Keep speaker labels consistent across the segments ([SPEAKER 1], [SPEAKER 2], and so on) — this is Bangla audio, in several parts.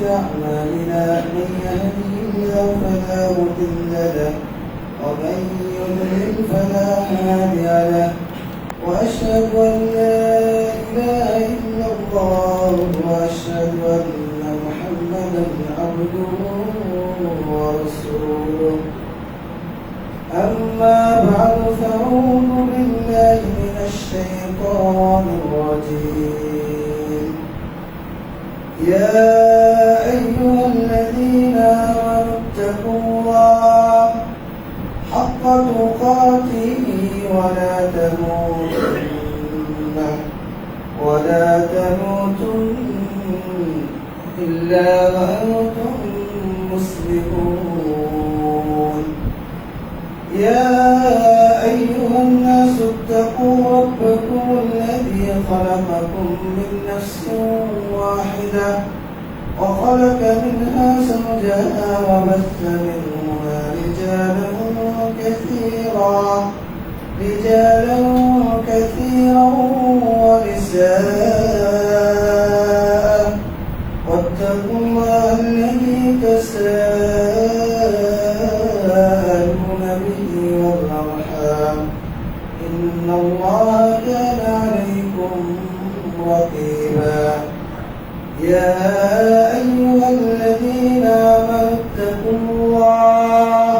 [SPEAKER 1] أعمالنا من يهده الله فلا مضل له ومن يضلل فلا هادي له وأشهد أن لا إله إلا الله وأشهد أن محمدا عبده ورسوله أما بعد فأعوذ بالله من الشيطان الرجيم يا أيها الذين آمنوا اتقوا الله حق تقاته ولا تموتن إلا وأنتم مسلمون يا أيها الناس اتقوا ربكم الذي خلقكم من نفس واحدة وخلق منها زوجها وبث منهما رجالا كثيرا ونساء واتقوا الله الذي تساءلون به والأرحام إن الله كان عليكم رقيبا يا أيها الذين آمنوا اتقوا الله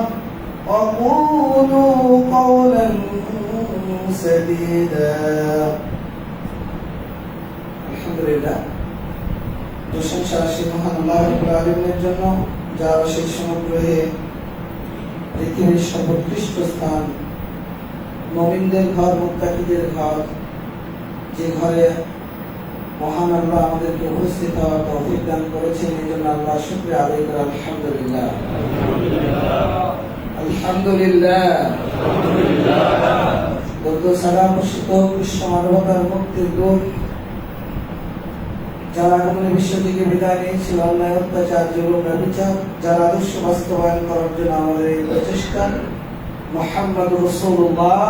[SPEAKER 1] وقولوا قولا سديدا الحمد لله প্রশংসা আসি মহান আল্লাহ রাব্বুল আলামিনের জন্য যার সেই সমগ্রহে পৃথিবীর সর্বোৎকৃষ্ট স্থান মুমিনদের ঘর মুত্তাকিদের ঘর যে ঘরে মহান আল্লাহ আমাদেরকে উপস্থিত হওয়ার তৌফিক দান করেছেন এই জন্য আল্লাহ শুকরিয়া আদায় করি আলহামদুলিল্লাহ আলহামদুলিল্লাহ দরুদ সালাম বর্ষিত বিশ্ব মানবতার মুক্তির দূত যারা আগমনে বিশ্ব থেকে বিদায় নিয়েছিল অন্যায় অত্যাচার জুলুম ব্যভিচার যার আদর্শ বাস্তবায়ন করার জন্য আমাদের এই প্রচেষ্টা মুহাম্মদুর রাসূলুল্লাহ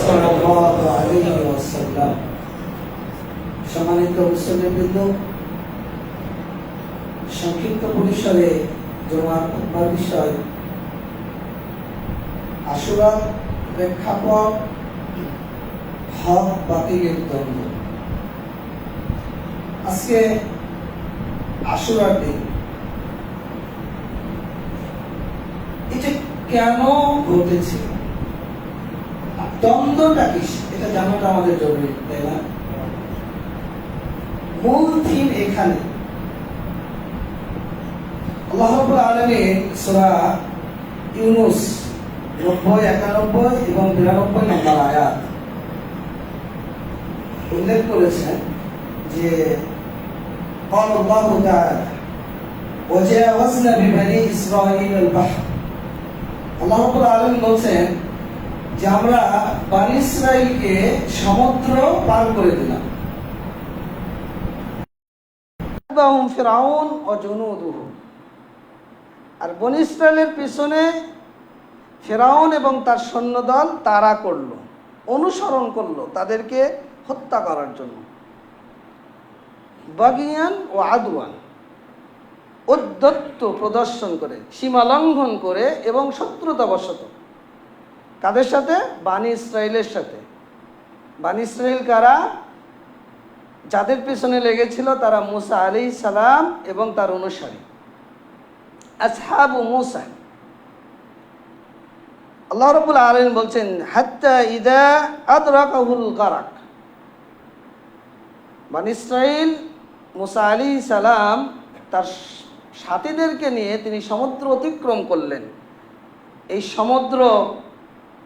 [SPEAKER 1] সাল্লাল্লাহু আলাইহি ওয়াসাল্লাম। সম্মানিত মুসলিমবৃন্দ, সংক্ষিপ্ত পরিসরে জুমার খুতবার বিষয় আশুরা প্রেক্ষাপট হক বাতিলের দ্বন্দ্ব। আজকে আশুরার দিন, এটা কেন ঘটেছে, দ্বন্দ্বটা কি এটা জানাটা আমাদের জরুরি, তাই না? মূল থিম এখানে আল্লাহ রাব্বুল আলামিন সূরা ইউনূস 90, 91 এবং 92 নম্বর আয়াত উল্লেখ করেছেন যে قال الله تعالى وجاوزنا ببني إسرائيل البحر। আল্লাহ রাব্বুল আলামিন বলেন যে আমরা বনি ইসরাইলকে সমুদ্র পার করে দিলাম। ফিরআউন ও জুনুদুহু, আর বনি ইসরাইলের পিছনে ফিরআউন এবং তার সৈন্যদল তাড়া করলো, অনুসরণ করলো তাদেরকে হত্যা করার জন্য। বাগিয়ান ও আদওয়ান, উদ্ধত্ত প্রদর্শন করে, সীমা লঙ্ঘন করে এবং শত্রুতাবশত। কাদের সাথে? বনি ইসরাইলের সাথে। বনি ইসরাইল কারা? যাদের পিছনে লেগেছিল তারা মুসা আলাইহিস সালাম এবং তার অনুসারী আসহাবু মুসা। আল্লাহ রাব্বুল আলামিন বলছেন হাত্তা ইদা আদরাকাহুল গারাক। বনি ইসরাইল মুসা আলাইহিস সালাম তার সাথীদেরকে নিয়ে তিনি সমুদ্র অতিক্রম করলেন। এই সমুদ্র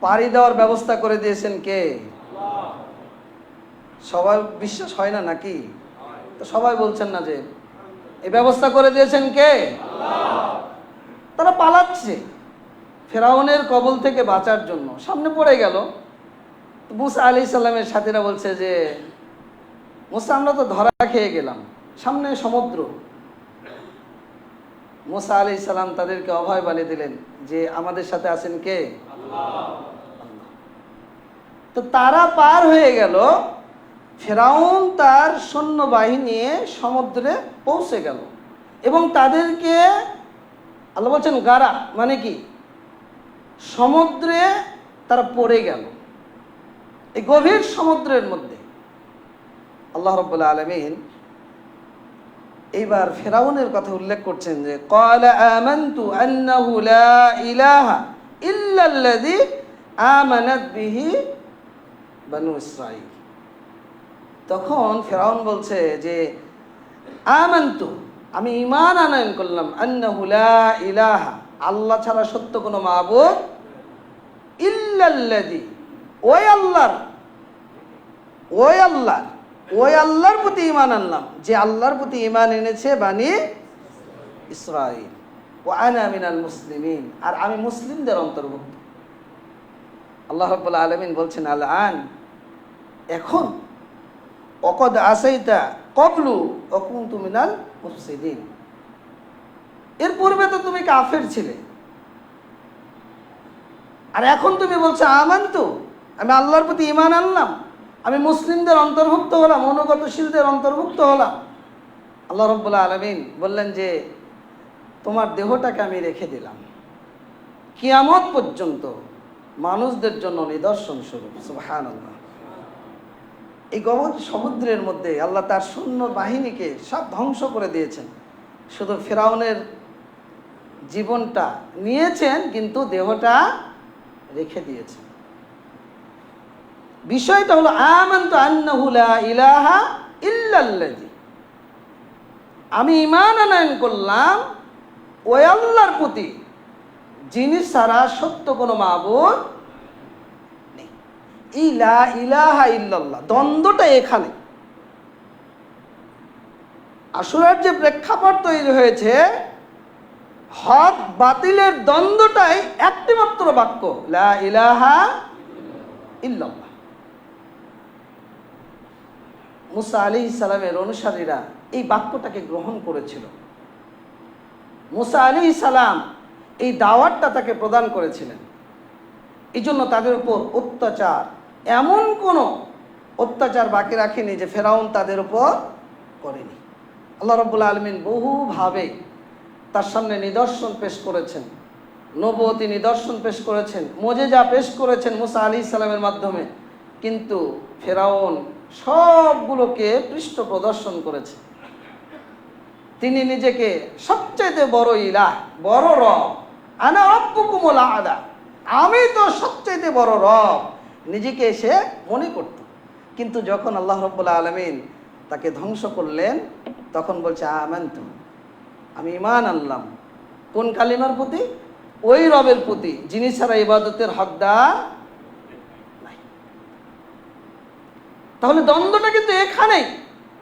[SPEAKER 1] পাড়ি দেওয়ার ব্যবস্থা করে দিয়েছেন কে? সবাই বিশ্বাস হয় না নাকি? তো সবাই বলছেন না যে এই ব্যবস্থা করে দিয়েছেন কে? তারা পালাচ্ছে ফেরাউনের কবল থেকে বাঁচার জন্য, সামনে পড়ে গেল। মুসা আলাইহিস সালামের সাথীরা বলছে যে মুসা আমরা তো ধরা খেয়ে গেলাম, সামনে সমুদ্র। মুসা আলাইহিস সালাম তাদেরকে অভয় বাণী দিলেন যে আমাদের সাথে আছেন কে? আল্লাহ। তো তারা পার হয়ে গেল, ফেরাউন তার সৈন্যবাহিনী নিয়ে সমুদ্রে পৌঁছে গেল।
[SPEAKER 2] এবং তাদেরকে আল্লাহ বলছেন গারা, মানে কি সমুদ্রে তারা পড়ে গেল। এই গভীর সমুদ্রের মধ্যে আল্লাহ রাব্বুল আলামিন এইবার ফেরাউনের কথা উল্লেখ করছেন যে ক্বালা আমানতু আন্নাহু লা ইলাহা ইল্লাল্লাযী আমানাত বিহি বানু ইসরাঈল। তখন ফেরাউন বলছে যে আমানতু, আমি ঈমান আনয়ন করলাম, আন্নাহু লা ইলাহা, আল্লাহ ছাড়া সত্য কোনো মাবুদ, ইল্লাল্লাযী, ওই আল্লাহর প্রতি ঈমান আনলাম, যে আল্লাহর প্রতি ঈমান এনেছে বানি ইসরাঈল, ওয়া আনা মিনাল মুসলিমিন, আর আমি মুসলিমদের অন্তর্ভুক্ত। আল্লাহ রাব্বুল আলামিন বলছেন আল আন, এখন, ওয়াকাদ আসাইতা ক্বাবলু ওয়া কুনতু মিনাল মুফসিদিন, এর পূর্বে তো তুমি কাফের ছিলে, আর এখন তুমি বলছো আমানতু, আমি আল্লাহর প্রতি ঈমান আনলাম, আমি মুসলিমদের অন্তর্ভুক্ত হলাম, অনুগতশীলদের অন্তর্ভুক্ত হলাম। আল্লাহ রাব্বুল আলামিন বললেন যে তোমার দেহটাকে আমি রেখে দিলাম কিয়ামত পর্যন্ত মানুষদের জন্য নিদর্শন স্বরূপ। সুবহানাল্লাহ। এই গভীর সমুদ্রের মধ্যে আল্লাহ তার সৈন্য বাহিনীকে সব ধ্বংস করে দিয়েছেন, শুধু ফিরআউনের জীবনটা নিয়েছেন কিন্তু দেহটা রেখে দিয়েছেন। বিষয়টা হলো আমানতু আন্নাহু লা ইলাহা ইল্লাল্লাযী, আমি ঈমান আনয়ন করলাম ওই আল্লাহর প্রতি যিনি ছাড়া সত্য কোনো মাবুদ নেই। লা ইলাহা ইল্লাল্লাহ, দ্বন্দ্বটা এখানে। আসুরার যে প্রেক্ষাপট তৈরি হয়েছে, হক বাতিলের দ্বন্দ্বটাই একটি মাত্র বাক্য, লা ইলাহা ইল্লাল্লাহ। মুসা আলাইহিস সালামের অনুসারীরা এই বাক্যটাকে গ্রহণ করেছিল। মুসা আলাইহিস সালাম এই দাওয়াতটা তাকে প্রদান করেছিলেন, এই জন্য তাদের উপর অত্যাচার, এমন কোনো অত্যাচার বাকি রাখেনি যে ফেরাউন তাদের উপর করেনি। আল্লাহ রাব্বুল আলামিন বহুভাবে তার সামনে নিদর্শন পেশ করেছেন, নবুয়তি নিদর্শন পেশ করেছেন, মুজিজা পেশ করেছেন মুসা আলাইহিস সালামের মাধ্যমে, কিন্তু ফেরাউন সবগুলোকে পৃষ্ঠ প্রদর্শন করেছে। তিনি নিজেকে সবচাইতে বড় ইলাহ, বড় রব, আনা রাব্বুকুমুল আ'লা, আমি তো সবচাইতে বড় রব, নিজেকে সে মনে করত। কিন্তু যখন আল্লাহ রাব্বুল আলামিন তাকে ধ্বংস করলেন, তখন বলছে আমানতু, আমি ঈমান আনলাম। কোন কালিমার প্রতি? ওই রবের প্রতি যিনি ছাড়া ইবাদতের হকদার নাই। তাহলে দ্বন্দ্বটা কিন্তু এখানেই,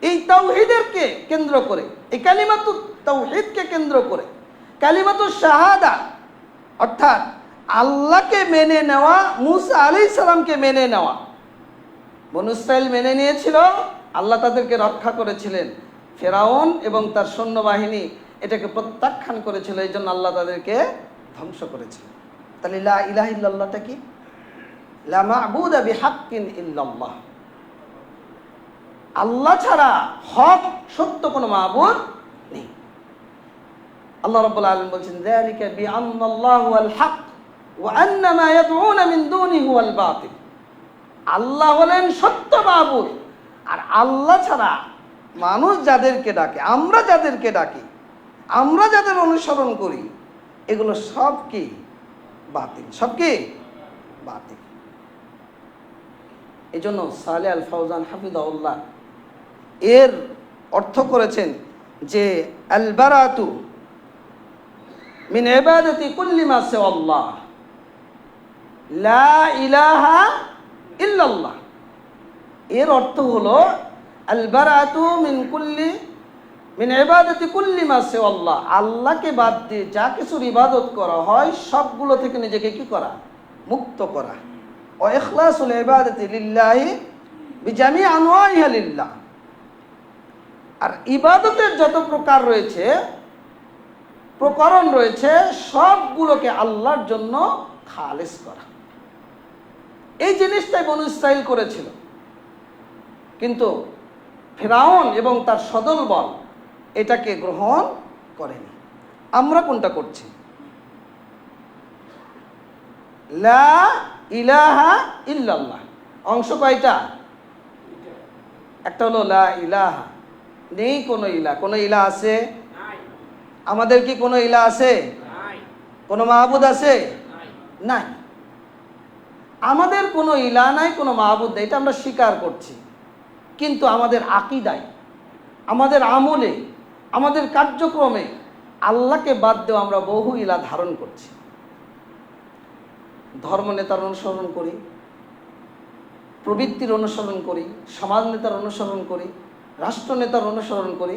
[SPEAKER 2] এই তাওহীদকে কেন্দ্র করে, এই কালিমাতু তাওহীদকে কেন্দ্র করে, কালিমাতু শাহাদা অর্থাৎ আল্লাহকে মেনে নেওয়া, মুসা আলাইহিস সালামকে মেনে নেওয়া। বনু ইসরাইল মেনে নিয়েছিল, আল্লাহ তাদেরকে রক্ষা করেছিলেন। ফেরাউন এবং তার সৈন্যবাহিনী এটাকে প্রত্যাখ্যান করেছিল, এই জন্য আল্লাহ তাদেরকে ধ্বংস করেছিলেন। তাহলে লা ইলাহা ইল্লাল্লাহটা কি? লা মা'বুদা বিহাক্কিন ইল্লাল্লাহ, আল্লাহ ছাড়া হক সত্য কোনো মাবুদ নেই। আল্লাহ রাব্বুল আলামিন বলছেন যালিকা বিআন্নাল্লাহু আল হক ওয়া আন্না মা ইয়াদউনা মিন দুনিহি হুয়াল বাতিল, আল্লাহ হলেন সত্য মাবুদ, আর আল্লাহ ছাড়া মানুষ যাদেরকে ডাকে, আমরা যাদেরকে ডাকি, আমরা যাদের অনুসরণ করি, এগুলো সব কি? বাতিল, সব কি? বাতিল। এই জন্য সালেহ আল ফাওজান হাফিজাহুল্লাহ এর অর্থ করেছেন যে আল বারাতু মিন ইবাদাতি কুল্লি মা সিওয়াল্লাহ, লা ইলাহা ইল্লাল্লাহ, এর অর্থ হলো আল বারাতু মিন ইবাদাতি কুল্লি মা সিওয়াল্লাহ, আল্লাহকে বাদ দিয়ে যা কিছুর ইবাদত করা হয় সবগুলো থেকে নিজেকে কি করা? মুক্ত করা। ওয়া ইখলাসুল ইবাদাতি লিল্লাহি বিজামি আনওয়াইহা লিল্লাহ, আর ইবাদতের যত প্রকার রয়েছে, প্রকরণ রয়েছে, সবগুলোকে আল্লাহর জন্য খালেস করা। এই জিনিসটাই বনু ইসরাইল করেছিল, কিন্তু ফিরআউন এবং তার সদলবল এটাকে গ্রহণ করেনি। আমরা কোনটা করছি? লা ইলাহা ইল্লাল্লাহ অংশ কয়টা? একটা হলো লা ইলাহা, নেই কোনো ইলা। কোনো ইলা আছে? আমাদের কি কোনো ইলা আছে? কোনো মাহবুদ আছে? নাই। আমাদের কোনো ইলা নাই, কোনো মাহবুদ নেই, এটা আমরা স্বীকার করছি। কিন্তু আমাদের আকীদায়, আমাদের আমলে, আমাদের কার্যক্রমে আল্লাহকে বাদ দিয়ে আমরা বহু ইলা ধারণ করছি। ধর্ম নেতার অনুসরণ করি, প্রবৃত্তির অনুসরণ করি, সমাজ নেতার অনুসরণ করি, রাষ্ট্র নেতার অনুসরণ করি।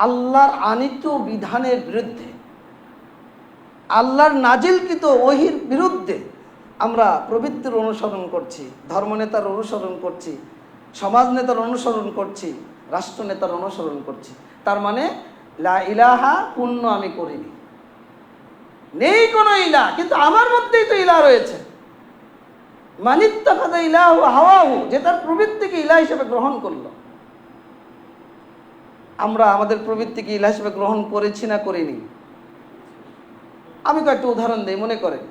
[SPEAKER 2] আল্লাহর আনিত বিধানের বিরুদ্ধে, আল্লাহর নাজিলকৃত ওহীর বিরুদ্ধে আমরা প্রবৃত্তির অনুসরণ করছি, ধর্ম নেতার অনুসরণ করছি, সমাজ নেতার অনুসরণ করছি, রাষ্ট্র নেতার অনুসরণ করছি। তার মানে লা ইলাহা পূর্ণ আমি করিনি, নেই কোনো ইলা, কিন্তু আমার মধ্যেই তো ইলা রয়েছে। মানিত্তাখাযা ইলাহু হাওয়াহু, যে তার প্রবৃত্তিকে ইলা হিসেবে গ্রহণ করলো। আমরা আমাদের প্রবৃত্তিকে ইলা হিসেবে গ্রহণ করেছি না করিনি? আমি কয়েকটা উদাহরণ দিই। মনে করেন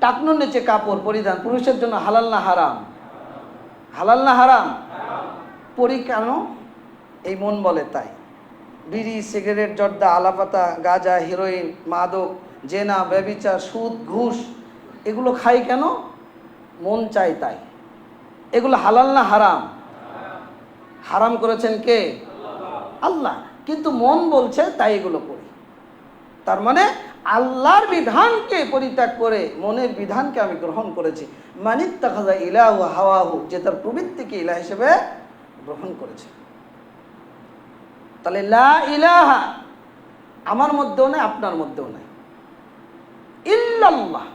[SPEAKER 2] টাকনুর নিচে কাপড় পরিধান পুরুষের জন্য হালাল না হারাম? হালাল না হারাম? পরি কেন? এই মন বলে তাই। বিড়ি, সিগারেট, জর্দা, আলাপাতা, গাঁজা, হেরোইন, মাদক, জেনা, ব্যভিচার, সুদ, ঘুষ, এগুলো খাই কেন? মন চাই তাই। এগুলো হালাল না হারাম? হারাম করেছেন কে? আল্লাহ। কিন্তু মন বলছে তাই এগুলো করি। তার মানে আল্লাহর বিধানকে পরিত্যাগ করে মনের বিধানকে আমি গ্রহণ করেছি। মানিত্তাখাযা ইলাহু হাওয়াহু, যে তার প্রবৃত্তিকে ইলাহ হিসেবে গ্রহণ করেছে। তাহলে লা ইলাহা আমার মধ্যেও নাই, আপনার মধ্যেও নাই। ইল্লাল্লাহ,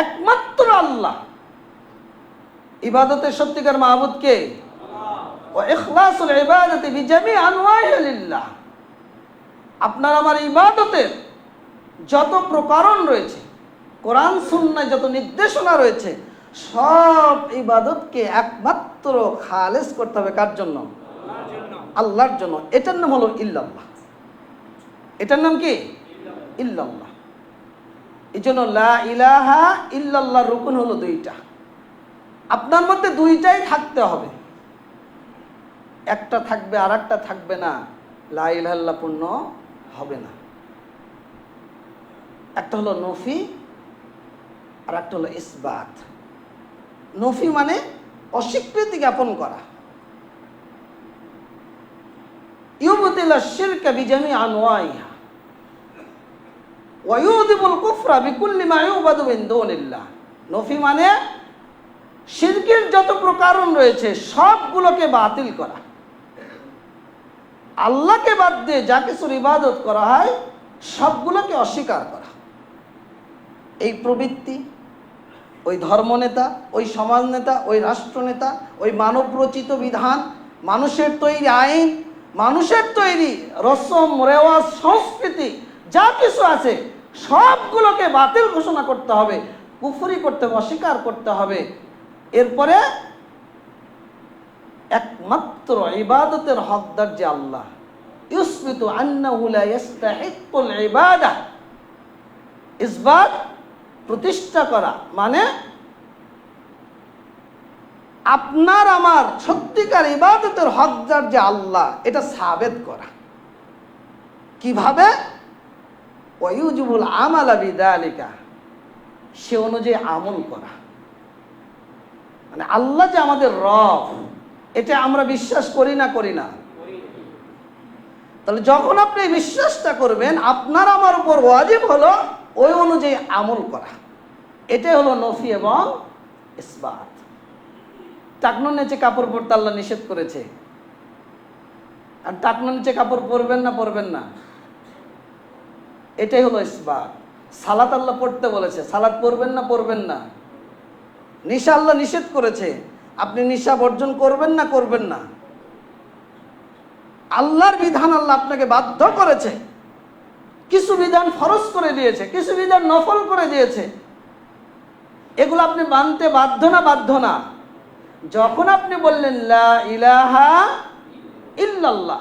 [SPEAKER 2] একমাত্র আল্লাহ। ইবাদতের সত্যিকার মাহবুদ কে? ওয়া ইখলাসুল ইবাদাতি বিজামি আনওয়াহি লিল্লাহ। আপনার আমার ইবাদতের যত প্রকারণ রয়েছে, কোরআন সুন্নায় যত নির্দেশনা রয়েছে, সব ইবাদতকে একমাত্র খালেস করতে হবে। কার জন্য? আল্লাহর জন্য। এটার নাম হলো ইল্লাল্লাহ। এটার নাম কি? ইল্লাল্লাহ। এই জন্য লা ইলাহা ইল্লাল্লাহ রুকুন হলো দুইটা। আপনার মধ্যে দুইটাই থাকতে হবে। একটা থাকবে আর একটা থাকবে না, লা ইলাহা ইল্লাল্লাহ পূর্ণ হবে না। একটা হলো নফি আর একটা হলো ইসবাত। নফি মানে অস্বীকৃতি জ্ঞাপন করা। ইউবতিল শিরকা বিজামি আনওয়াইহা ওয়া ইউযিবুল কুফরা বিকুল্লি মা ইউবাদু মিন দুনিল্লাহ। নফি মানে শিরকের যত প্রকারণ রয়েছে সবগুলোকে বাতিল করা। আল্লাহকে বাদ দিয়ে যা কিছুর ইবাদত করা হয় সবগুলোকে অস্বীকার করা। এই প্রবৃত্তি, ওই ধর্মনেতা, ওই সমাজ নেতা, ওই রাষ্ট্রনেতা, ওই মানব রচিত বিধান, মানুষের তৈরি আইন, মানুষের তৈরি রসম রেওয়াজ, সংস্কৃতি যা কিছু আছে সবগুলোকে বাতিল ঘোষণা করতে হবে, কুফরি করতে হবে, অস্বীকার করতে হবে। এরপরে একমাত্র ইবাদতের হকদার যে আল্লাহ, ইসবিতু আন্নাহু লা ইস্তাহিকুল ইবাদা, ইসবাত প্রতিষ্ঠা করা মানে আপনার আমার সত্যিকার ইবাদতের হকদার যে আল্লাহ, এটা সাবেত করা। কিভাবে? ওয়ায়ুজিবুল আমালা বিযালিকা, সে অনুযায়ী আমল করা। মানে আল্লাহ যে আমাদের রব, এটা আমরা বিশ্বাস করি না? করি না? তাহলে যখন আপনি বিশ্বাসটা করবেন, আপনার আমার উপর ওয়াজিব হলো ওই অনুযায়ী আমল করা। এটাই হলো নফি এবং ইসবাত। টাকনুর নিচে কাপড় পরতে আল্লাহ নিষেধ করেছে, আর টাকনুর নিচে কাপড় পরবেন না পরবেন না, এটাই হলো ইসবাত। সালাত আল্লাহ পড়তে বলেছে, সালাত পড়বেন না পড়বেন না। নিশা আল্লাহ নিষেধ করেছে, আপনি নিশা বর্জন করবেন না করবেন না। আল্লাহর বিধান আল্লাহ আপনাকে বাধ্য করেছে, কিছু বিধান ফরজ করে দিয়েছে, কিছু বিধান নফল করে দিয়েছে। এগুলো আপনি মানতে বাধ্য না? বাধ্য না? যখন আপনি বললেন লা ইলাহা ইল্লাল্লাহ,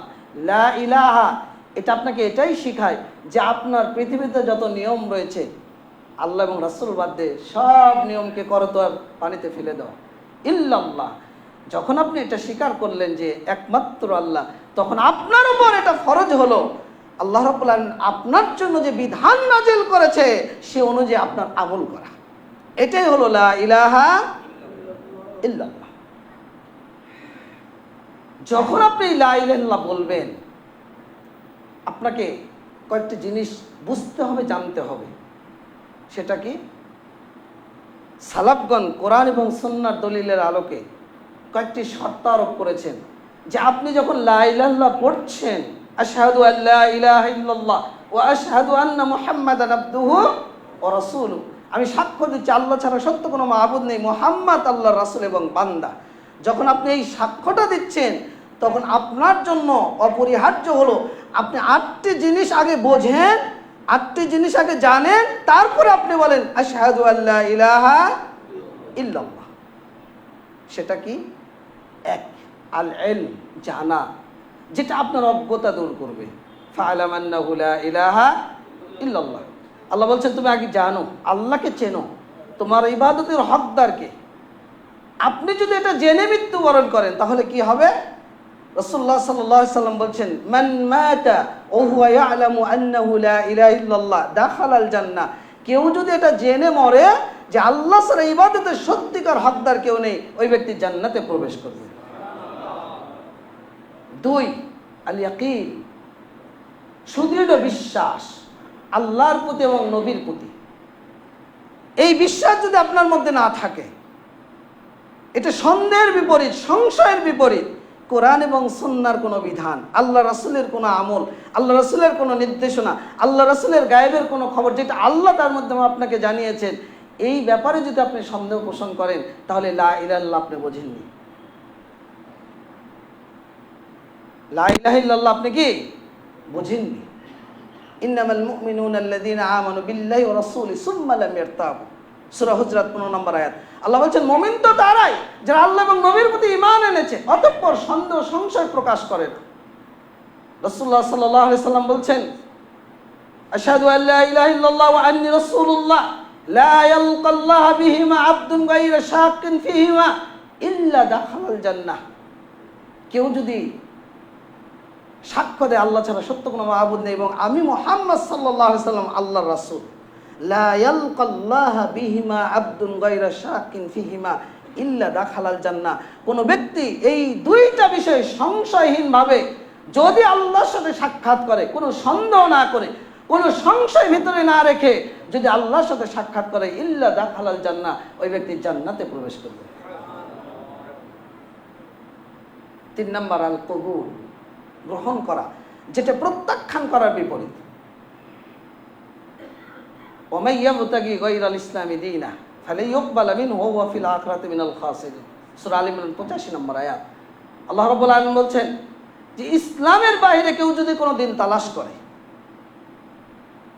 [SPEAKER 2] লা ইলাহা, এটা আপনাকে এটাই শিখায় যে আপনার পৃথিবীতে যত নিয়ম রয়েছে আল্লাহ এবং রাসূল বাদ দিয়ে সব নিয়মকে করতোয়ার পানিতে ফেলে দাও। ইল্লাল্লাহ, যখন আপনি এটা স্বীকার করলেন যে একমাত্র আল্লাহ, তখন আপনার উপর এটা ফরজ হলো আল্লাহ রাব্বুল আলামিন আপনার জন্য যে বিধান নাজিল করেছে সে অনুযায়ী আপনার আমল করা। এটাই হলো লা ইলাহা ইল্লাল্লাহ। যখন আপনি লা ইলাহা ইল্লাল্লাহ বলবেন, আপনাকে কয়েকটি জিনিস বুঝতে হবে, জানতে হবে। সেটা কি? সালাফগণ কোরআন এবং সুন্নাহর দলিলের আলোকে কয়েকটি শর্ত আরোপ করেছেন যে আপনি যখন লা ইলাহা ইল্লাল্লাহ পড়ছেন, আশহাদু আল্লা ইলাহা ইল্লাল্লাহ ওয়া আশহাদু আন্না মুহাম্মাদান আবদুহু ওয়া রাসূলুহু, আমি সাক্ষ্য দিচ্ছি আল্লাহ ছাড়া সত্য কোনো মাবুদ নেই, মুহাম্মদ আল্লাহর রাসূল এবং বান্দা। যখন আপনি এই সাক্ষ্যটা দিচ্ছেন তখন আপনার জন্য অপরিহার্য হলো আপনি 8টি জিনিস আগে বোঝেন, 8টি জিনিস আগে জানেন, তারপরে আপনি বলেন আশহাদু আল্লা ইলাহা ইল্লাল্লাহ। সেটা কি? এক, আল ইলম, জানা, যেটা আপনার অজ্ঞতা দূর করবে। ফা'লাম আন্নাহু লা ইলাহা ইল্লাল্লাহ, আল্লাহ বলছেন তুমি আগে জানো, আল্লাহকে চেনো, তোমার ইবাদতের হকদারকে। আপনি যদি এটা জেনে মৃত্যুবরণ করেন তাহলে কি হবে? রাসূলুল্লাহ সাল্লাল্লাহু আলাইহি সাল্লাম বলছেন মান মাতা ওয়া হুয়া ইয়ালামু আন্নাহু লা ইলাহা ইল্লাল্লাহ দাখালাল জান্নাহ, কেউ যদি এটা জেনে মরে যে আল্লাহ ছাড়া ইবাদতের সত্যিকার হকদার কেউ নেই, ওই ব্যক্তি জান্নাতে প্রবেশ করবে। 2, আল ইয়াকিন, সুদৃঢ় বিশ্বাস আল্লাহর প্রতি এবং নবীর প্রতি। এই বিশ্বাস যদি আপনার মধ্যে না থাকে, এটা সন্দেহের বিপরীত, সংশয়ের বিপরীত। কোরআন এবং সুন্নাহর কোনো বিধান, আল্লাহ রাসূলের কোনো আমল, আল্লাহ রাসূলের কোনো নির্দেশনা, আল্লাহ রাসূলের গায়েবের কোনো খবর যেটা আল্লাহ তার মাধ্যমে আপনাকে জানিয়েছেন, এই ব্যাপারে যদি আপনি সন্দেহ পোষণ করেন তাহলে লা ইলাহা ইল্লাল্লাহ আপনি বোঝেননি। লা ইলাহা ইল্লাল্লাহ আপনি কি বোঝেননি? ইন্নামাল মুমিনুনা আল্লাযীনা আমানু বিল্লাহি ওয়া রাসূলিহি সুম্মা লাম ইয়ারতাবু, সূরা হুজরাত 15 নম্বর আয়াত। আল্লাহ বলছেন মুমিন তো তারাই যারা আল্লাহ এবং নবীর প্রতি ঈমান এনেছে, অতঃপর সন্দেহ সংশয় প্রকাশ করে না। রাসূলুল্লাহ সাল্লাল্লাহু আলাইহি সাল্লাম বলছেন আশহাদু আল্লা ইলাহা ইল্লাল্লাহ ওয়া আন্নী রাসূলুল্লাহ লা ইয়ালকাল্লাহ বিহিমা আবদুন গায়রা শাক্কিন ফিহিমা ইল্লা দাখালাল জান্নাহ। কেউ যদি সাক্ষ্য দেয় আল্লাহ ছাড়া সত্য কোনো মাবুদ নেই এবং আমি মুহাম্মদ সাল্লাল্লাহু আলাইহি সাল্লাম আল্লাহর রাসূল, লা ইয়ালকাল্লাহ বিহিমা আবদুন গায়রা শাক্কিন ফিহিমা ইল্লা দাখালাল জান্নাহ, কোন ব্যক্তি এই 2টা বিষয়ে সংশয়হীনভাবে যদি আল্লাহর সাথে সাক্ষাৎ করে, কোনো সন্দেহ না করে, কোনো সংশয় ভিতরে না রেখে যদি আল্লাহর সাথে সাক্ষাৎ করে, ইল্লা দাখালাল জান্নাহ, ওই ব্যক্তি জান্নাতে প্রবেশ করবে। 3 নম্বর আল কবুল, গ্রহণ করা, যেটা প্রত্যাখ্যান করার বিপরীত। ওয়া মান ইয়াবতাগি গায়রাল ইসলামি দীনা ফালাইয়ুকবালা মিনহু ওয়া ফিল আখিরাতি মিনাল খাসিরিন, সূরা আল ইমরান 85 নম্বর আয়াত। আল্লাহ রাব্বুল আলামিন বলছেন যে ইসলামের বাইরে কেউ যদি কোনো দিন তালাশ করে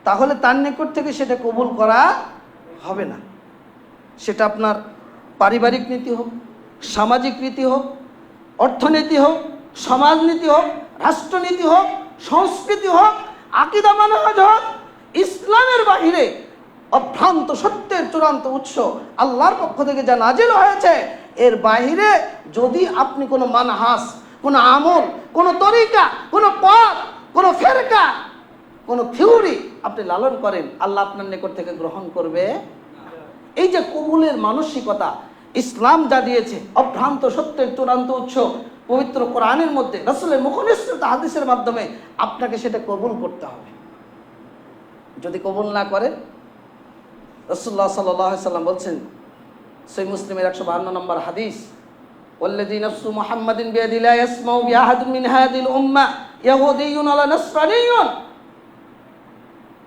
[SPEAKER 2] তাহলে তার নিকট থেকে সেটা কবুল করা হবে না। সেটা আপনার পারিবারিক নীতি হোক, সামাজিক নীতি হোক, অর্থনীতি হোক, সমাজনীতি হোক, রাষ্ট্রনীতি হোক, সংস্কৃতি হোক, আকীদা মানহাজ হোক, ইসলামের বাহিরে অভ্রান্ত সত্যের চূড়ান্ত উৎস আল্লাহর পক্ষ থেকে যা নাজিল হয়েছে, এর বাহিরে যদি আপনি কোনো মানহাজ, কোনো আমল, কোনো তরিকা, কোনো পথ, কোনো ফেরকা, কোনো থিওরি আপনি লালন করেন, আল্লাহ আপনার নিকট থেকে গ্রহণ করবে। এই যে কবুলের মানসিকতা ইসলাম যা দিয়েছে, অভ্রান্ত সত্যের চূড়ান্ত উৎস পবিত্র কোরআনের মধ্যে রাসূলের মুখনিসৃত হাদিসের মাধ্যমে আপনাকে সেটা কবুল করতে হবে। যদি কবুল না করেন, রাসূলুল্লাহ সাল্লাল্লাহু আলাইহি সাল্লাম বলছেন সহিহ মুসলিমের 152 নম্বর হাদিস, ওয়াল্লাযী নাফসু মুহাম্মাদিন বিয়াদিহি লা ইয়াসমাউ বিআহাদিন মিন হাযিহিল উম্মাহ ইয়াহুদিয়্যুন ওয়া নাসরানিয়্যুন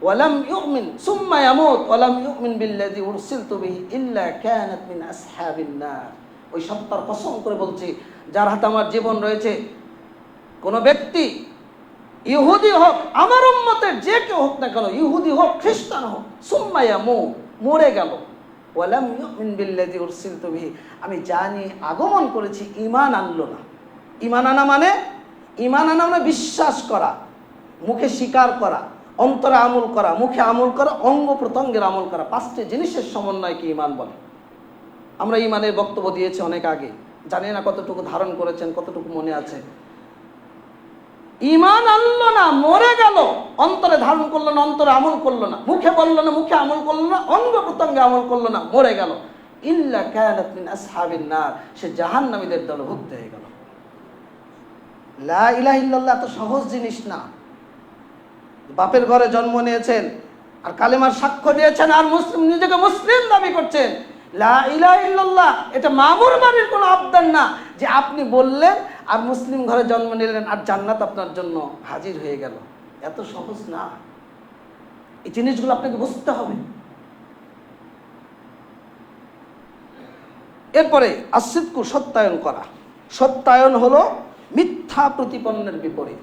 [SPEAKER 2] ওয়া লাম ইউমিন সুম্মা ইয়ামুত ওয়া লাম ইউমিন বিল্লাযী উরসিলতু বিহি ইল্লা কানাত মিন আসহাবিন নার। ওই সত্তার কসম করে বলছি যার হাতে আমার জীবন রয়েছে, কোন ব্যক্তি ইহুদি হোক, আমার উম্মতের যে কেউ হোক না কেন, ইহুদি হোক, খ্রিস্টান হোক, সুম্মা ইয়ামুত, মরে গেল, ওয়ালাম ইউমিন বিল্লাযী উরসিলতু বিহি, আমি জানি আগমন করেছি, ঈমান আনলো না। ঈমান আনা মানে বিশ্বাস করা, মুখে স্বীকার করা, অন্তরে আমল করা, মুখে আমল করা, অঙ্গ প্রত্যঙ্গের আমল করা, 5টি জিনিসের সমন্বয়কে ঈমান বলে। আমরা ঈমানের বক্তব্য দিয়েছি অনেক আগে, জানি না কতটুকু ধারণ করেছেন, কতটুকু মনে আছে। ঈমান আনলো না, মরে গেল, অন্তরে ধারণ করলো না, অন্তরে আমল করলো না, মুখে বললো না, মুখে আমল করলো না, অঙ্গ প্রত্যঙ্গে আমল করলো না, মরে গেল, ইল্লা কানাত মিন আসহাবিন নার, সে জাহান্নামীদের দলভুক্ত হয়ে গেল। লা ইলাহা ইল্লাল্লাহ এত সহজ জিনিস না। বাপের ঘরে জন্ম নিয়েছেন আর কালেমার সাক্ষ্য দিয়েছেন আর মুসলিম, নিজেকে মুসলিম দাবি করছেন, লা ইলাহা ইল্লাল্লাহ এটা মামুর বাড়ির কোনো আবদার না যে আপনি বললেন আর মুসলিম ঘরে জন্ম নিলেন আর জান্নাত আপনার জন্য হাজির হয়ে গেল। এত সহজ না, এই জিনিসগুলো আপনাকে বুঝতে হবে। এরপরে আসিদকু, সত্যায়ন করা। সত্যায়ন হলো মিথ্যা প্রতিপন্নের বিপরীত।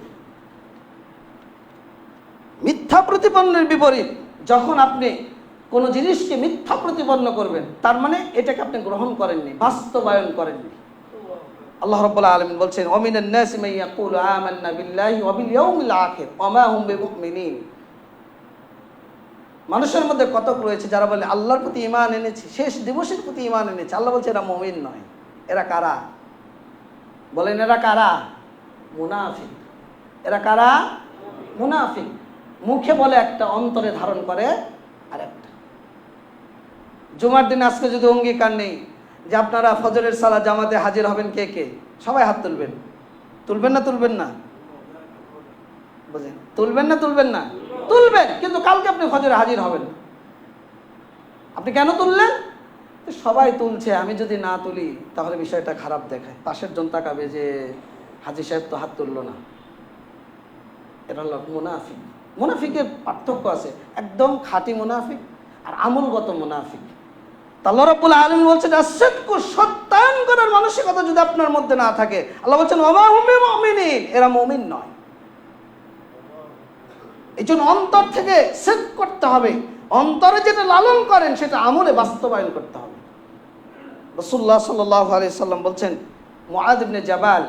[SPEAKER 2] মিথ্যা প্রতিপন্নের বিপরীত যখন আপনি কোন জিনিসকে মিথ্যা প্রতিপন্ন করবেন, তার মানে এটাকে আপনি গ্রহণ করেননি, বাস্তবায়ন করেননি। আল্লাহ রাব্বুল আলামিন বলছেন, ওয়ামিনান নাসি মান ইয়াকুলু আমান্না বিল্লাহি ওয়া বিল ইয়াউমিল আখির ওয়া মা হুম বিমুমিনিন। মানুষের মধ্যে কতক রয়েছে যারা বলে আল্লাহর প্রতি ঈমান এনেছি, শেষ দিবসের প্রতি ঈমান এনেছি। আল্লাহ বলছে এরা মুমিন নয়। এরা কারা? বলেন এরা কারা? মুনাফিক। এরা কারা? মুনাফিক। মুখে বলে একটা, অন্তরে ধারণ করে আরেকটা। জুমার দিন আজকে যদি অঙ্গীকার নেই যে আপনারা ফজরের সালাত জামাতে হাজির হবেন, কে কে? সবাই হাত তুলবেন। তুলবেন না? তুলবেন না? বুঝেন, তুলবেন না? তুলবেন না? তুলবেন, কিন্তু কালকে আপনি ফজরে হাজির হবেন। আপনি কেন তুললেন? সবাই তুলছে, আমি যদি না তুলি তাহলে বিষয়টা খারাপ দেখায়, পাশের জন তাকাবে যে হাজী সাহেব তো হাত তুললো না। এটা হলো মুনাফিক। মুনাফিকের পার্থক্য আছে, একদম খাঁটি মুনাফিক আর আমলগত মুনাফিক। আল্লাহ রাব্বুল আলামিন বলছেন, আসিদকু, সত্যায়ন করার মানসিকতা যদি আপনার মধ্যে না থাকে, আল্লাহ বলছেন ওয়া মা হুম বিমুমিনিন, এরা মুমিন নয়। এই জন্য অন্তর থেকে সিদক করতে হবে। অন্তরে যেটা লালন করেন সেটা আমলে বাস্তবায়ন করতে হবে। রাসূলুল্লাহ সাল্লাল্লাহু আলাইহি সাল্লাম বলছেন, মুআয ইবনে জাবাল,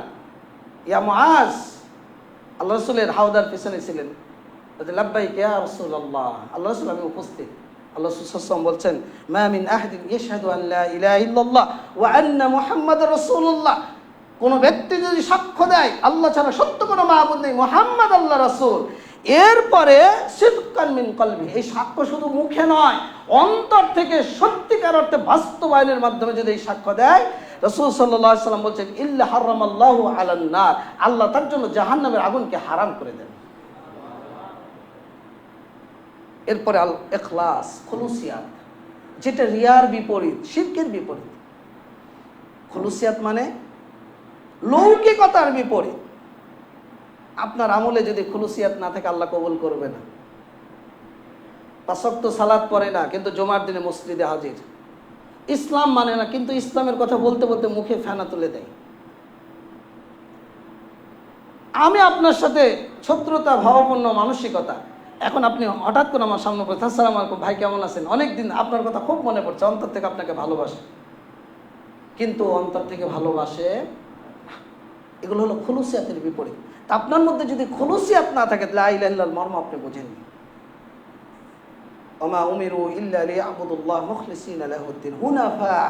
[SPEAKER 2] ইয়া মুআয, আল্লাহ রাসূলের হাওদার পিছনে ছিলেন। লাব্বাইক ইয়া রাসূলুল্লাহ, আল্লাহ রাসূল আমি উপস্থিত। আল্লাহ রাসূল সাল্লাল্লাহু আলাইহি ওয়াসাল্লাম বলছেন, মা মিন আহাদিন ইয়াশহাদু আন লা ইলাহা ইল্লাল্লাহ ওয়া আন্না মুহাম্মাদুর রাসূলুল্লাহ, কোন ব্যক্তি যদি সাক্ষ্য দেয় আল্লাহ ছাড়া সত্য কোনো মাবুদ নেই, মুহাম্মদ আল্লাহ রাসূল, এরপরে সিদকান মিন কলবি, এই সাক্ষ্য শুধু মুখে নয়, অন্তর থেকে সত্যিকার অর্থে বাস্তবায়নের মাধ্যমে যদি এই সাক্ষ্য দেয়, রাসূল সাল্লাল্লাহু আলাইহি ওয়াসাল্লাম বলছেন, ইল্লা হারামাল্লাহু আলান নার, আল্লাহ তার জন্য জাহান্নামের আগুনকে হারাম করে দেন। এরপরে আল ইখলাস, খুলুসিয়াত, যেটা রিয়ার বিপরীত, শিরকের বিপরীত। খুলুসিয়াত মানে লৌকিকতার বিপরীত। আপনার আমলে যদি খুলুসিয়াত না থাকে, আল্লাহ কবুল করবে না। 5 ওয়াক্ত সালাত পড়ে না, কিন্তু জুমার দিনে মসজিদে হাজির। ইসলাম মানে না, কিন্তু ইসলামের কথা বলতে বলতে মুখে ফেনা তুলে দেয়। আমি আপনার সাথে শত্রুতা ভাবাপন্ন মানসিকতা, এখন আপনি হঠাৎ করে আমার সামনে পড়ে, আসসালামু আলাইকুম ভাই, কেমন আছেন? অনেকদিন আপনার কথা খুব মনে পড়ছে, অন্তর থেকে আপনাকে ভালোবাসে, কিন্তু অন্তর থেকে ভালোবাসে। এগুলো হলো খুলুসিয়াতের বিপরীত। তা আপনার মধ্যে যদি খুলুসিয়াত না থাকে, লা ইলাহা ইল্লাল্লাহর মর্ম আপনি বুঝেননি। ওমা উমিরু ইল্লা লিয়াবুদুল্লাহ মুখলিসিনা লাহুদ্দিন হুনাফা,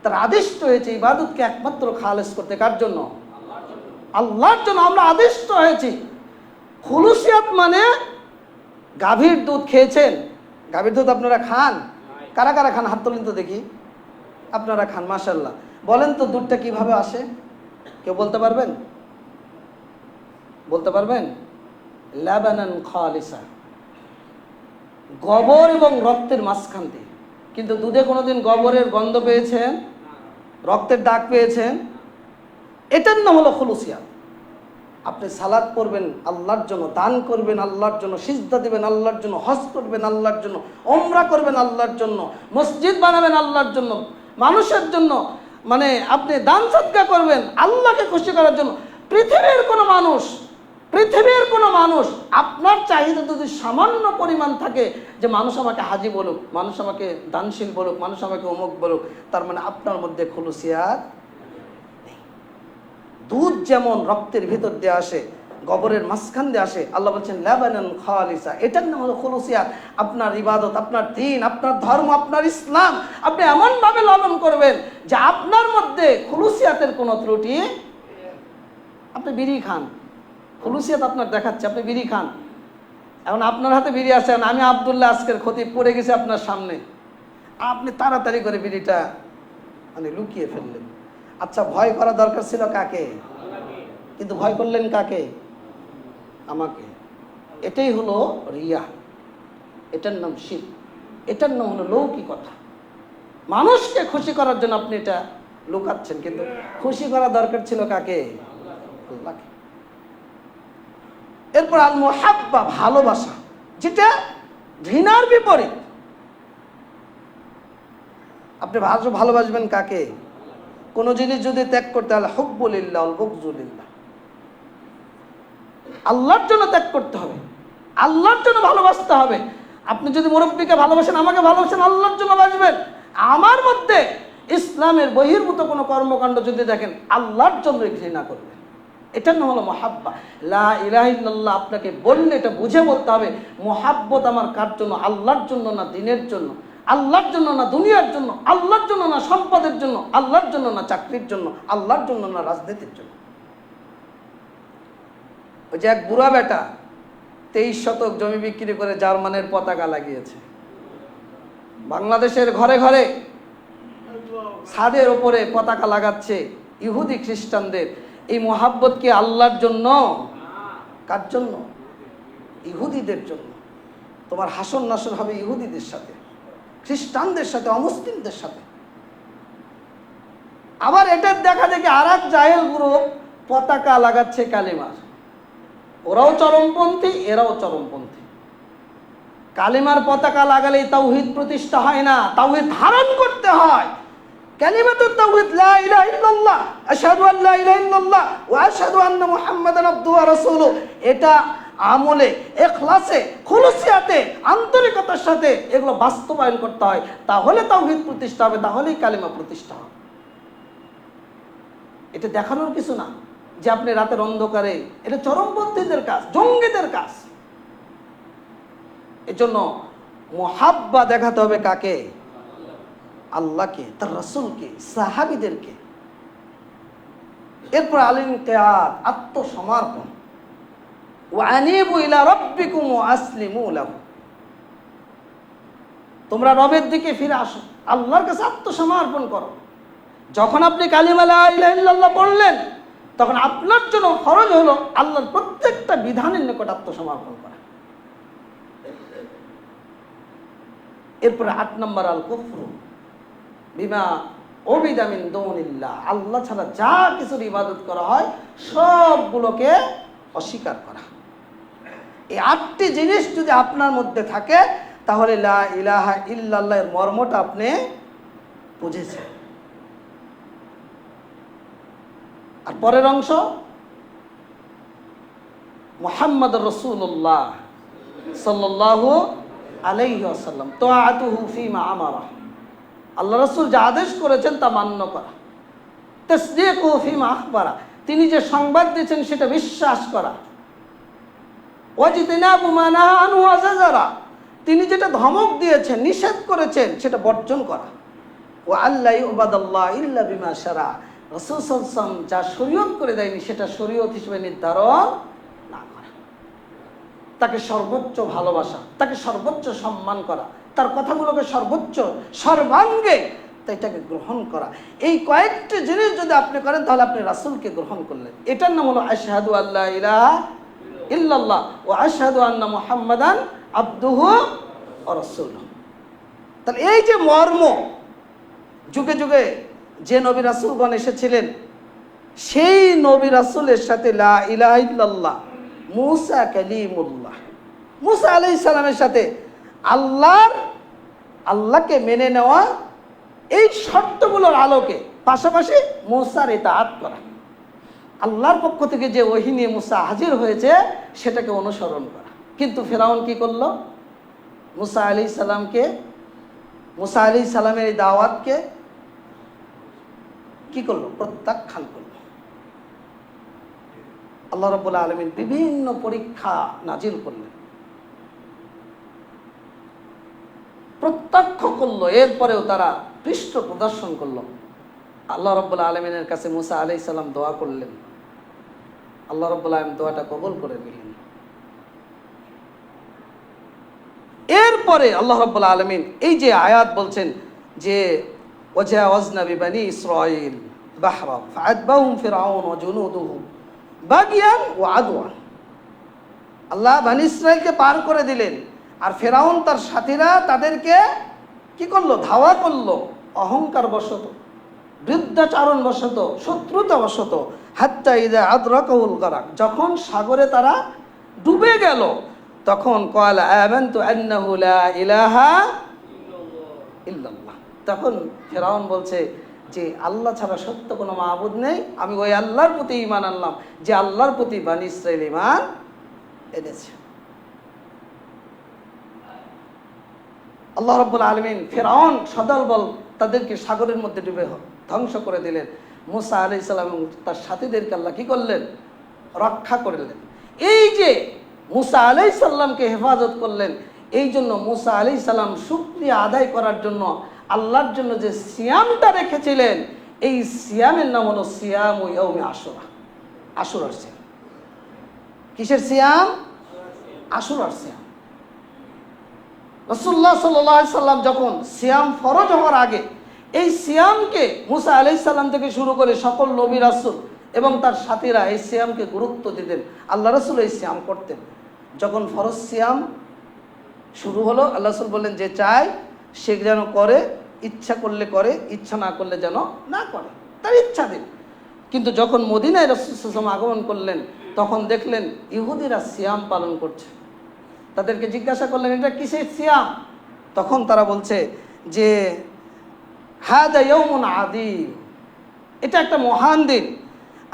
[SPEAKER 2] তার আদিষ্ট হয়েছে ইবাদতকে একমাত্র খালেস করতে। কার জন্য? আল্লাহর জন্য আমরা আদিষ্ট হয়েছি। খুলুসিয়াত মানে, গাভীর দুধ খেয়েছেন? গাভীর দুধ আপনারা খান? কারা কারা খান? হাত তোলেন তো দেখি। আপনারা খান, মাশাআল্লাহ। বলেন তো দুধটা কিভাবে আসে? কেউ বলতে পারবেন? বলতে পারবেন? লাবানান খালিসা, গোবর এবং রক্তের মাঝখান দিয়ে। কিন্তু দুধে কোনোদিন গোবরের গন্ধ পেয়েছেন? রক্তের দাগ পেয়েছেন? এটার নাম হলো খুলুসিয়াত। আপনি সালাত পড়বেন আল্লাহর জন্য, দান করবেন আল্লাহর জন্য, সিজদা দিবেন আল্লাহর জন্য, হজ করবেন আল্লাহর জন্য, উমরা করবেন আল্লাহর জন্য, মসজিদ বানাবেন আল্লাহর জন্য, মানুষের জন্য, মানে আপনি দান সদকা করবেন আল্লাহকে খুশি করার জন্য। পৃথিবীর কোনো মানুষ পৃথিবীর কোনো মানুষ আপনার চাহিদা যদি সামান্য পরিমাণ থাকে যে মানুষ আমাকে হাজি বলুক, মানুষ আমাকে দানশীল বলুক, মানুষ আমাকে অমুক বলুক, তার মানে আপনার মধ্যে খুলুসিয়াত নেই। দুধ যেমন রক্তের ভিতর দিয়ে আসে, গবরের মাঝখান দিয়ে আসে, আল্লাহ বলছেন লাবানান খালিসা, এটার নাম হলো খুলুসিয়াত। আপনার ইবাদত, আপনার দ্বীন, আপনার ধর্ম, আপনার ইসলাম আপনি এমন ভাবে লালন করবেন যে আপনার মধ্যে খুলুসিয়াতের কোনো ত্রুটি। আপনি বিড়ি খান, খুলুসিয়াত আপনার দেখাচ্ছে, আপনি বিড়ি খান, এখন আপনার হাতে বিড়ি আছে, আমি আব্দুল্লাহ আজকের খতিব পড়ে গেছে আপনার সামনে, আপনি তাড়াতাড়ি করে বিড়িটা মানে লুকিয়ে ফেললেন। আচ্ছা, ভয় করা দরকার ছিল কাকে? কিন্তু ভয় করলেন কাকে? আমাকে। এটাই হলো রিয়া, এটার নাম শিরক, এটার নাম হলো লৌকিকতা। মানুষকে খুশি করার জন্য আপনি এটা লুকাচ্ছেন, কিন্তু খুশি করা দরকার ছিল কাকে? আল্লাহকে। এরপর আল মুহাব্বা, ভালোবাসা, যেটা ঘৃণার বিপরীত। আপনি ভালোবাসবেন কাকে? কোন জিনিস যদি ত্যাগ করতে হলে হুব্বুলিল্লাহ ওয়াল বুগযুলিল্লাহ, আল্লাহর জন্য ত্যাগ করতে হবে, আল্লাহর জন্য ভালোবাসতে হবে। আপনি যদি মুরব্বীকে ভালোবাসেন, আমাকে ভালোবাসেন, আল্লাহর জন্য বাসবেন। আমার মধ্যে ইসলামের বহির্ভূত কোনো কর্মকাণ্ড যদি দেখেন, আল্লাহর জন্য ঘৃণা করবেন। এটার নাম হলো মুহাব্বা। লা ইলাহা ইল্লাল্লাহ আপনাকে বললে এটা বুঝে বলতে হবে, মুহাব্বত আমার কার জন্য? আল্লাহর জন্য না দিনের জন্য, আল্লাহর জন্য না দুনিয়ার জন্য, আল্লাহর জন্য না সম্পদের জন্য, আল্লাহর জন্য না চাকরির জন্য, আল্লাহর জন্য না রাজনীতির জন্য। ওই যে এক বুড়া বেটা 23 শতক জমি বিক্রি করে জার্মানের পতাকা লাগিয়েছে। বাংলাদেশের ঘরে ঘরে ছাদের ওপরে পতাকা লাগাচ্ছে ইহুদি খ্রিস্টানদের। এই মোহাব্বত কি আল্লাহর জন্য? কার জন্য? ইহুদিদের জন্য। তোমার হাসর নাসর হবে ইহুদিদের সাথে, খ্রিস্টানদের সাথে, অমুসলিমদের সাথে। আবার এটার দেখা দেখি আর এক জাহেল গ্রুপ পতাকা লাগাচ্ছে কালিমার। ওরাও চরমপন্থী, এরাও চরমপন্থী। কালিমার পতাকা লাগালেই তাওহীদ প্রতিষ্ঠা হয় না, তাওহীদ ধারণ করতে হয়। কালিমাতুত তাওহীদ, লা ইলাহা ইল্লাল্লাহ, আশহাদু আল লা ইলাহা ইল্লাল্লাহ ওয়া আশহাদু আন্না মুহাম্মাদান আবদুহু ওয়া রাসূলুহু, এটা আমলে, ইখলাসে, খুলুসিয়াতে, আন্তরিকতার সাথে এগুলো বাস্তবায়ন করতে হয়। তাহলে তাওহীদ প্রতিষ্ঠা হবে, তাহলেই কালিমা প্রতিষ্ঠা হবে। এটা দেখানোর কিছু না যে আপনি রাতের অন্ধকারে, এটা চরমপন্থীদের কাজ, জঙ্গিদের কাজ। এজন্য মুহাব্বা দেখাতে হবে কাকে? আল্লাহকে, তার রাসূলকে, সাহাবীদেরকে। এরপর আল-ইনকিয়াদ, আত্মসমর্পণ। ওয়া আনিবু ইলা রাব্বিকুম ওয়া আসলিমু লাহু, তোমরা রবের দিকে ফিরে আসো, আল্লাহর কাছে আত্মসমর্পণ করো। যখন আপনি কালিমা লা ইলাহা ইল্লাল্লাহ পড়লেন, তখন আপনার জন্য ফরজ হলো আল্লাহর প্রত্যেকটা বিধানের নিকট আত্মসমর্পণ করা। এরপরে 8 নম্বর আল কুফরু বিমা উবিদা মিন দুনিল্লাহ, আল্লাহ ছাড়া যা কিছুর ইবাদত করা হয় সবগুলোকে অস্বীকার করা। এই 8টি জিনিস যদি আপনার মধ্যে থাকে, তাহলে লা ইলাহা ইল্লাল্লাহর মর্মটা আপনি বুঝেছেন। আর পরের অংশ, মুহাম্মাদুর রাসূলুল্লাহ সাল্লাল্লাহু আলাইহি ওয়াসাল্লাম তাআতুহু ফীমা আমারা, আল্লাহ রাসূল যা আদেশ করেছেন তা মান্য করা। তাসদীকুহু ফীমা আখবারা, তিনি যে সংবাদ দিয়েছেন সেটা বিশ্বাস করা। ওয়াজতিনাবু মা নাহা আনহু ওয়া যাজারা, তিনি যেটা ধমক দিয়েছেন, নিষেধ করেছেন, সেটা বর্জন করা। ওয়া আল্লা ইউবাদাল্লাহ ইল্লা বিমা শারা, রাসূল সাল্লাল্লাহু আলাইহি ওয়াসাল্লাম যা শরীয়ত করে দেয়নি সেটা শরীয়ত হিসেবে নির্ধারণ না করা। তাকে সর্বোচ্চ ভালোবাসা, তাকে সর্বোচ্চ সম্মান করা, তার কথাগুলোকে সর্বোচ্চ সর্বাঙ্গে এটাকে গ্রহণ করা। এই কয়েকটি জিনিস যদি আপনি করেন, তাহলে আপনি রাসূলকে গ্রহণ করলেন। এটার নাম হলো আশহাদু আল্লা ইলাহা ইল্লাল্লাহ ওয়া আশহাদু আন্না মুহাম্মাদান আবদুহু ওয়া রাসূলুহু। তাহলে এই যে মর্ম, যুগে যুগে যে নবী রাসূলগণ এসেছিলেন, সেই নবী রাসূলের সাথে লা ইলাহা ইল্লাল্লাহ, মুসা কালিমুল্লাহ, মুসা আলাইহিস সালামের সাথে আল্লাহকে মেনে নেওয়া, এই শর্তগুলোর আলোকে পাশাপাশি মুসার ইতাআত করা। আল্লাহর পক্ষ থেকে যে ওহী নিয়ে মুসা হাজির হয়েছে সেটাকে অনুসরণ করা। কিন্তু ফেরাউন কি করলো? মুসা আলাইহিস সালামের এই দাওয়াতকে কি করলো? প্রত্যাখ্যান করলো। আল্লাহ রাব্বুল আলামিন বিভিন্ন পরীক্ষা নাজিল করলেন, প্রত্যক্ষ করলো, এরপরেও তারা পৃষ্ঠ প্রদর্শন করলো। আল্লাহ রাব্বুল আলামিনের কাছে মুসা আলাইহিস সালাম দোয়া করলেন, আল্লাহ রাব্বুল আলামিন দোয়াটা কবুল করে নিলেন। এরপরে আল্লাহ রাব্বুল আলামিন এই যে আয়াত বলছেন যে ওয়াজাওয়াজনা বিবানি ইসরাঈল বাহরা ফাআতবাহুম ফিরআউন ওয়া জুনুদুহু বাগিয়ান ওয়া আদওয়ান, আল্লাহ বনি ইসরাঈলকে পার করে দিলেন, আর ফেরাউন তার সাথীরা তাদেরকে কি করলো? ধাওয়া করলো, অহংকার বশত, বৃদ্ধাচারণ বশত, শত্রুতা বশত। হাত্তা ইযা আদরাকাহুল গারাক, যখন সাগরে তারা ডুবে গেল তখন ক্বালা আমানতু আন্নাহু লা ইলাহা ইল্লাল্লাহ, তখন ফেরাউন বলছে যে আল্লাহ ছাড়া সত্য কোনো মাবুদ নেই, আমি ওই আল্লাহর প্রতি ঈমান আনলাম যে আল্লাহর প্রতি বনি ইসরাঈল ঈমান এনেছে। আল্লাহ রাব্বুল আলামিন ফেরাউন সদল বল তাদেরকে সাগরের মধ্যে ডুবে ধ্বংস করে দিলেন। মুসা আলাইহিস সালাম এবং তার সাথীদেরকে আল্লাহ কি করলেন? রক্ষা করলেন। এই যে মুসা আলাইহিস সালামকে হেফাজত করলেন, এই জন্য মুসা আলাইহিস সালাম শুকরিয়া আদায় করার জন্য আল্লাহর জন্য যে সিয়ামটা রেখেছিলেন, এই সিয়ামের নাম হলো সিয়াম ইয়াউমে আশুরা, আশুরার সিয়াম। কিসের সিয়াম? আশুরার সিয়াম। রাসূলুল্লাহ সাল্লাল্লাহু আলাইহি সাল্লাম যখন সিয়াম ফরজ হওয়ার আগে এই সিয়ামকে মুসা আলাইহিস সালাম থেকে শুরু করে সকল নবী রাসূল এবং তার সাথীরা এই সিয়ামকে গুরুত্ব দিতেন। আল্লাহ রাসূল এই সিয়াম করতেন। যখন ফরজ সিয়াম শুরু হলো, আল্লাহ রাসূল বললেন যে চায় সে যেন করে, ইচ্ছা করলে করে, ইচ্ছা না করলে যেন না করে, তার ইচ্ছা দিন। কিন্তু যখন মদিনায় রাসূল সাল্লাল্লাহু আলাইহি ওয়াসাল্লাম আগমন করলেন তখন দেখলেন ইহুদিরা সিয়াম পালন করছে। তাদেরকে জিজ্ঞাসা করলেন এটা কিসের সিয়াম? তখন তারা বলছে যে হাদা ইয়াউমুন আযীম, এটা একটা মহান দিন।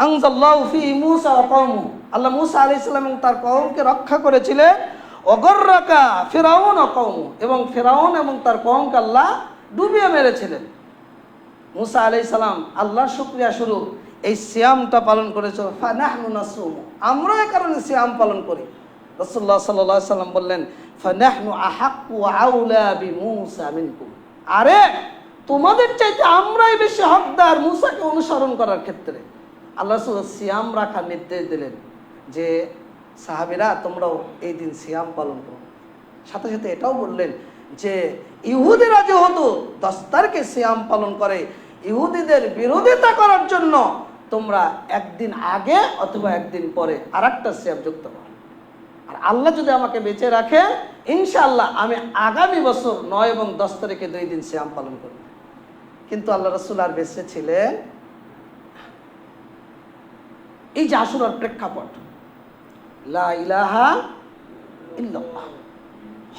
[SPEAKER 2] আনজাল্লাহু ফি মূসা ওয়া কওমহু, আল্লাহ মূসা আলাইহিস সালাম এবং তার কওমকে রক্ষা করেছিলেন। ওয়াগররাকা ফিরআউন ওয়া কওমহু, এবং ফিরআউন এবং তার কওমকে আল্লাহ ডুবিয়ে মেরেছিলেন। মূসা আলাইহিস সালাম আল্লাহর শুকরিয়া স্বরূপ এই সিয়ামটা পালন করেছে। ফানাহনু নাসুম, আমরা এই কারণে সিয়াম পালন করি। রাসূলুল্লাহ সাল্লাল্লাহু আলাইহি সাল্লাম বললেন ফানাহনু আহাক্কু ওয়া আউলা বিমূসা মিনকুম, আরে তোমাদের চাইতে আমরাই বেশি হকদার মূসাকে অনুসরণ করার ক্ষেত্রে। আল্লাহ রাসূল সিয়াম রাখার নির্দেশ দিলেন যে সাহাবীরা তোমরাও এই দিন সিয়াম পালন করো। সাথে সাথে এটাও বললেন যে ইহুদিরা যেহেতু 10 তারিখে সিয়াম পালন করে, ইহুদিদের বিরোধিতা করার জন্য তোমরা একদিন আগে অথবা একদিন পরে আরেকটা সিয়াম যুক্ত করো। আর আল্লাহ যদি আমাকে বেঁচে রাখে ইনশাআল্লাহ আমি আগামী বছর 9 এবং 10 তারিখে 2 দিন সিয়াম পালন করব। কিন্তু আল্লাহ রাসূল আর বেঁচে ছিলেন। এই যে আশুরার প্রেক্ষাপট, লা ইলাহা ইল্লাল্লাহ,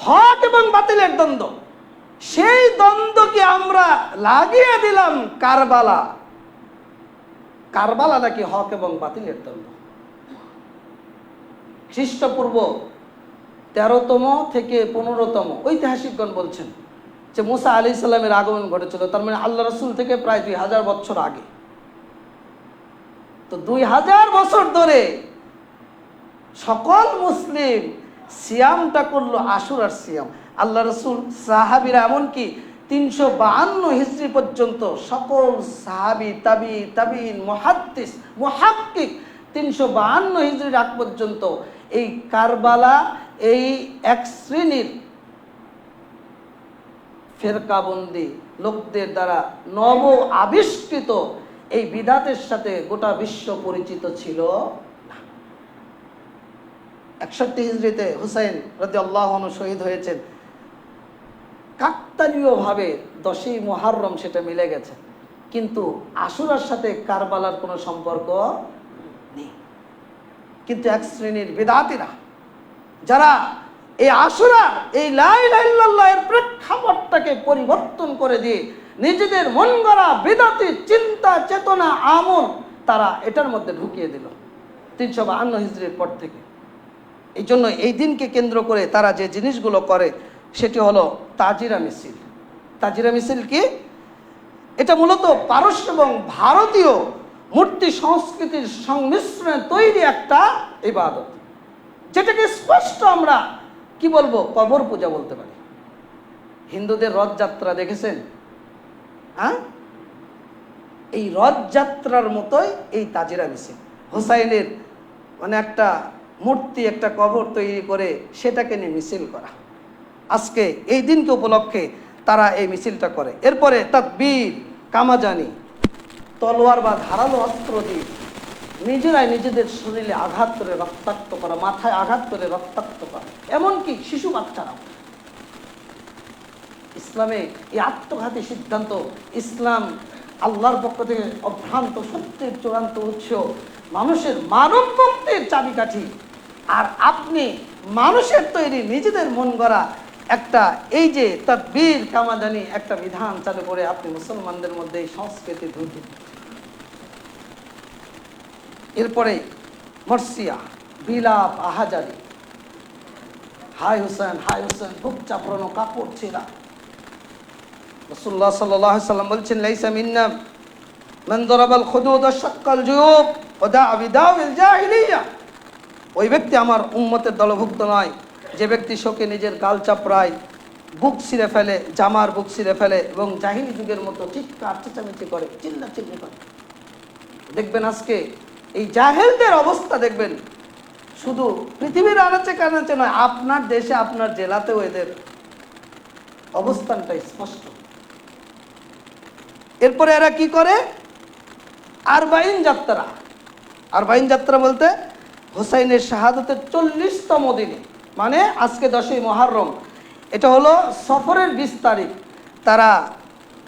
[SPEAKER 2] হক এবং বাতিলের দ্বন্দ্ব, সেই দ্বন্দ্বকে আমরা লাগিয়ে দিলাম কারবালা। কারবালা নাকি হক এবং বাতিলের দ্বন্দ্ব। খ্রিস্টপূর্ব 13তম থেকে 15তম ঐতিহাসিকগণ বলছেন যে মুসা আলাইহিস সালামের আগমন ঘটেছিল, তার মানে আল্লাহ রাসূল থেকে প্রায় 2000 বছর আগে। তো 2000 বছর ধরে সকল মুসলিম সিয়ামটা করলো আশুরার সিয়াম। আল্লাহ রাসূল, সাহাবীরা, এমনকি 352 হিজরি পর্যন্ত সকল সাহাবী, তাবিঈন, মুহাদ্দিস, মুহাক্কিক 352 হিজরির আগ পর্যন্ত এই কারবালা, এই এক শ্রেণীর ফেরকাবন্দি লোকদের দ্বারা নব আবিষ্কৃত এই বিদাতের সাথে গোটা বিশ্ব পরিচিত ছিল না। 61 হিজরিতে হুসাইন রাদিয়াল্লাহু আনহু শহীদ হয়েছেন। কাকতালীয়ভাবে 10ই মুহররম সেটা মিলে গেছে, কিন্তু আশুরার সাথে কারবালার কোনো সম্পর্ক নেই। কিন্তু এক শ্রেণীর বিদাতিরা যারা এই আশুরা, এই লা ইলাহা ইল্লাল্লাহ এর প্রেক্ষাপটটাকে পরিবর্তন করে দিয়ে নিজেদের মন গড়া বিদাতি চিন্তা, চেতনা, আমল তারা এটার মধ্যে ঢুকিয়ে দিল 352 হিজরির পর থেকে। এই জন্য এই দিনকে কেন্দ্র করে তারা যে জিনিসগুলো করে সেটি হলো তাজিরা মিছিল। তাজিরা মিছিল কি? এটা মূলত পারস্য এবং ভারতীয় মূর্তি সংস্কৃতির সংমিশ্রণে তৈরি একটা ইবাদত, যেটাকে স্পষ্ট আমরা কি বলবো, কবর পূজা বলতে পারি। হিন্দুদের রথযাত্রা দেখেছেন? হ্যাঁ, এই রথযাত্রার মতোই এই তাজিরা মিছিল। হোসাইনের মানে একটা মূর্তি, একটা কবর তৈরি করে সেটাকে নিয়ে মিছিল করা। আজকে এই দিনকে উপলক্ষে তারা এই মিছিলটা করে। এরপরে তাকবীর, কামাজানি, তলোয়ার বা ধারালো অস্ত্র দিয়ে নিজেরাই নিজেদের শরীরে আঘাত করে রক্তাক্ত করা, মাথায় আঘাত করে রক্তাক্ত করা, এমনকি শিশু বাচ্চারা। ইসলামে এই আত্মঘাতী সিদ্ধান্ত, ইসলাম আল্লাহর পক্ষ থেকে অভ্রান্ত সত্যের চূড়ান্ত উৎস, মানুষের মানব মুক্তির চাবিকাঠি। আর আপনি মানুষের তৈরি নিজেদের মন গড়া একটা এই যে তাকবীর, কামাজানি একটা বিধান চালু করে আপনি মুসলমানদের মধ্যে এই সংস্কৃতি ঢুকে। এরপরে মর্সিয়া, বিলাপ, আহাজারি, হাই হুসেন, হাই হুসেন, বুক চাপড়ানো, কাপড় ছেঁড়া। রাসূলুল্লাহ সাল্লাল্লাহু আলাইহি ওয়াসাল্লাম বলছেন, লাইসা মিন্না মান দারাবাল খুদুদ ওয়া শাক্কাল জুয়ুব ওয়া দা'a বিদাওয়াল জাহিলিয়া। ওই ব্যক্তি আমার উম্মতের দলভুক্ত নয় যে ব্যক্তি শোকে নিজের গাল চাপড়ায়, বুক ছিঁড়ে ফেলে, জামার বুক ছিঁড়ে ফেলে এবং জাহিলি যুগের মতো চিৎকার চেঁচামেচি করে, চিল্লাচিল্লি করে। দেখবেন আজকে এই জাহেলদের অবস্থা দেখবেন, শুধু পৃথিবীর আনাচে কানাচে নয়, আপনার দেশে আপনার জেলাতেও এদের অবস্থানটা স্পষ্ট। এরপরে এরা কি করে? আরবাইন যাত্রা। আরবাইন যাত্রা বলতে হোসাইনের শাহাদতের 40তম দিনে, মানে আজকে 10ই মুহররম, এটা হলো সফরের 20 তারিখ, তারা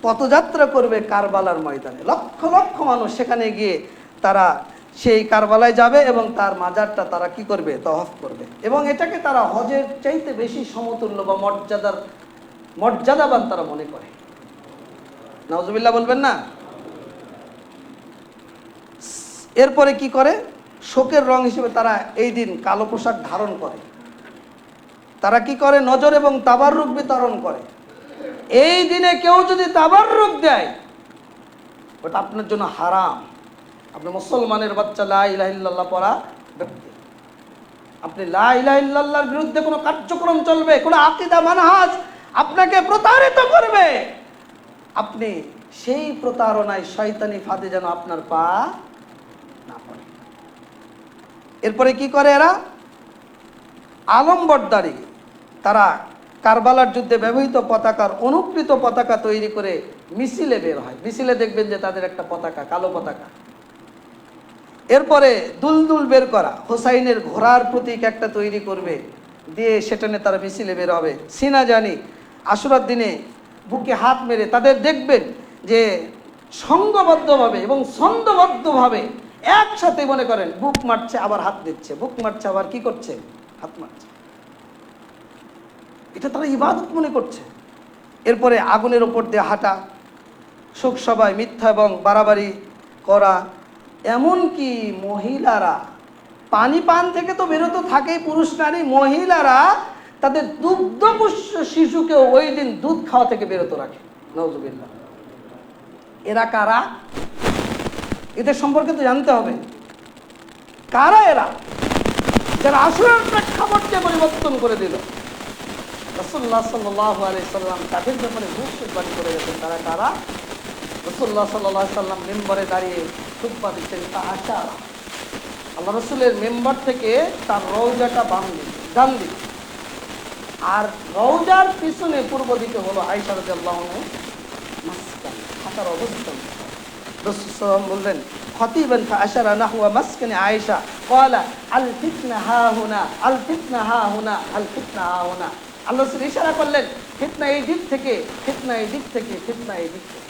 [SPEAKER 2] পথযাত্রা করবে কারবালার ময়দানে। লক্ষ লক্ষ মানুষ সেখানে গিয়ে তারা সেই কারবালায় যাবে এবং তার মাজারটা তারা কি করবে? তওয়াফ করবে। এবং এটাকে তারা হজের চাইতে বেশি সমতুল্য বা মর্যাদাবান তারা মনে করে। নাউজুবিল্লাহ বলবেন না? এরপরে কি করে? শোকের রং হিসেবে তারা এই দিন কালো পোশাক ধারণ করে। তারা কি করে? নজর এবং তাবাররুক বিতরণ করে। এই দিনে কেউ যদি তাবাররুক দেয়, ওটা আপনার জন্য হারাম। আপনি মুসলমানের বাচ্চা, লা ইলাহা ইল্লাল্লাহ পড়া ব্যক্তি, আপনি লা ইলাহা ইল্লাল্লাহর বিরুদ্ধে কোনো কার্যক্রম চলবে, কোনো আকীদা মানহাজ আপনাকে প্রতারিত করবে, আপনি সেই প্রতারণায় শয়তানি ফাঁদে যেন আপনার পা না পড়ে। এরপরে কি করে এরা? আলম্বরদারি। তারা কারবালার যুদ্ধে ব্যবহৃত পতাকার অনুকৃত পতাকা তৈরি করে মিছিলে বের হয়। মিছিলে দেখবেন যে তাদের একটা পতাকা, কালো পতাকা। এরপরে দুলদুল বের করা, হোসাইনের ঘোড়ার প্রতীক একটা তৈরি করবে, দিয়ে সেটা নিয়ে তারা মিছিলে বের হবে। সিনা জানি, আশুরার দিনে বুকে হাত মেরে তাদের দেখবেন যে সংঘবদ্ধভাবে এবং ছন্দবদ্ধভাবে একসাথে মনে করেন বুক মারছে আবার হাত দিচ্ছে, বুক মারছে আবার কি করছে? হাত মারছে। এটা তারা ইবাদত মনে করছে। এরপরে আগুনের ওপর দিয়ে হাঁটা, শোক সভায় মিথ্যা এবং বাড়াবাড়ি করা, এমনকি মহিলারা পানি পান থেকে তো বিরত থাকেই পুরুষ নারী, মহিলারা তাদের দুগ্ধপোষ্য শিশুকেও ওই দিন দুধ খাওয়া থেকে বিরত রাখে। নাউজুবিল্লাহ। এরা কারা? এদের সম্পর্কে তো জানতে হবে। কারা এরা যারা আশুরার প্রেক্ষাপটকে পরিবর্তন করে দিল? রাসূলুল্লাহ সাল্লাল্লাহু আলাইহি সাল্লাম তাদের ব্যাপারে ভবিষ্যৎবাণী করে গেছেন। তারা কারা? রাসূলুল্লাহ সাল্লাল্লাহু আলাইহি সাল্লাম মিম্বরে দাঁড়িয়ে খুতবা দিচ্ছেন, তা আশারা, আল্লাহ রাসূলের মিম্বর থেকে তার রওজাটা ডান দিকে, আর রওজার পিছনে পূর্ব দিকে হলো আয়েশা রাদিয়াল্লাহু আনহা মাসকান, থাকার অবস্থান। রাসূল সাল্লাল্লাহু বললেন, খতিবান ফাআশারা নাহওয়া মাসকানি আয়েশা ক্বালা আল ফিতনা হা হুনা, আল ফিতনা হা হুনা, আল ফিতনা হা হুনা। আল্লাহ রাসূল ইশারা করলেন, ফিতনা এই দিক থেকে, ফিতনা এই দিক থেকে, ফিতনা এই দিক থেকে।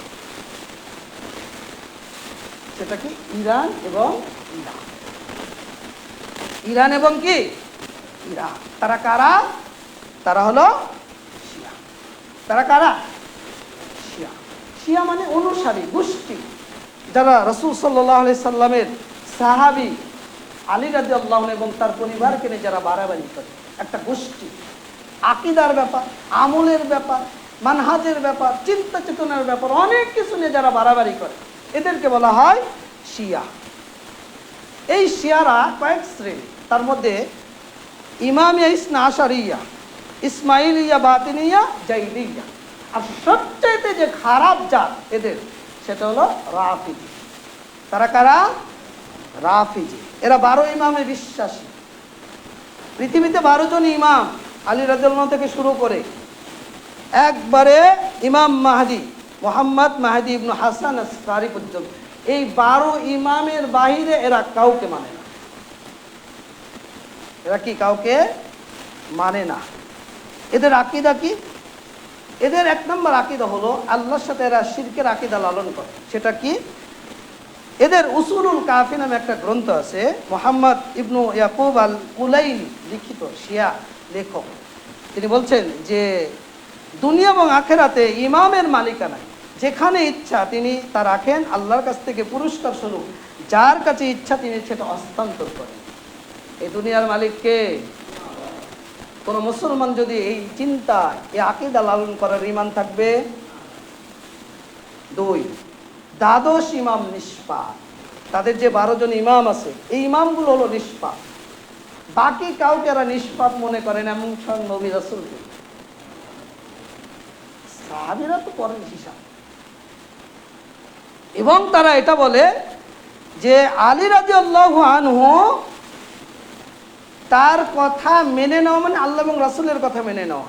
[SPEAKER 2] সেটা কি? ইরান এবং ইরাক। ইরান এবং কি? ইরাক। তারা কারা? তারা হলো শিয়া। তারা কারা? শিয়া। শিয়া মানে অনুসারী গোষ্ঠী। যারা রাসূল সাল্লাল্লাহু আলাইহি সাল্লামের সাহাবী আলী রাদিয়াল্লাহু আনহু এবং তার পরিবারকে নিয়ে যারা বাড়াবাড়ি করে, একটা গোষ্ঠী, আকীদার ব্যাপার, আমলের ব্যাপার, মানহাজের ব্যাপার, চিন্তা চেতনার ব্যাপার, অনেক কিছু নিয়ে যারা বাড়াবাড়ি করে, এদেরকে বলা হয় শিয়া। এই শিয়ারা কয়েক শ্রেণী, তার মধ্যে ইমামিয়া ইসনা আশারিয়া, ইসমাইলিয়া, বাতিনিয়া, জাইদিয়া, আর সবচাইতে যে খারাপ জাত এদের সেটা হলো রাফিজি। তারা কারা? রাফিজি। এরা 12 ইমামে বিশ্বাসী। পৃথিবীতে 12 জন ইমাম, আলী রাদিয়াল্লাহু আনহু থেকে শুরু করে একবারে ইমাম মাহদি মোহাম্মদ মাহদি ইবনে হাসান আসকারি পর্যন্ত, এই 12 ইমামের বাহিরে এরা কাউকে মানে না। এরা কি কাউকে মানে না? এদের আকীদা কি? এদের 1 নম্বর আকীদা হলো আল্লাহর সাথে এরা শিরকের আকীদা লালন করে। সেটা কি? এদের উসুলুল কাফি নামে একটা গ্রন্থ আছে, মোহাম্মদ ইবনু ইয়াকুব আল কুলাইনি লিখিত শিয়া লেখক। তিনি বলছেন যে দুনিয়া এবং আখেরাতে ইমামের মালিকানা যেখানে ইচ্ছা তিনি তা রাখেন, আল্লাহর কাছ থেকে পুরস্কার স্বরূপ যার কাছে ইচ্ছা তিনি সেটা হস্তান্তর করেন। এই দুনিয়ার মালিককে কোন মুসলমান যদি এই চিন্তা, এই আকীদা লালন করার ঈমান থাকবে। 2, দ্বাদশ ইমাম নিষ্পাপ। তাদের যে 12 জন ইমাম আছে, এই ইমামগুলো হলো নিষ্পাপ। বাকি কাউকে এরা নিষ্পাপ মনে করেন, এমন সব নবী রাসূলকে। সাহাবীরা তো করেন হিসাব। এবং তারা এটা বলে যে আলী রাদিয়াল্লাহু আনহু তার কথা মেনে নেওয়া মানে আল্লাহ এবং রাসূলের কথা মেনে নেওয়া।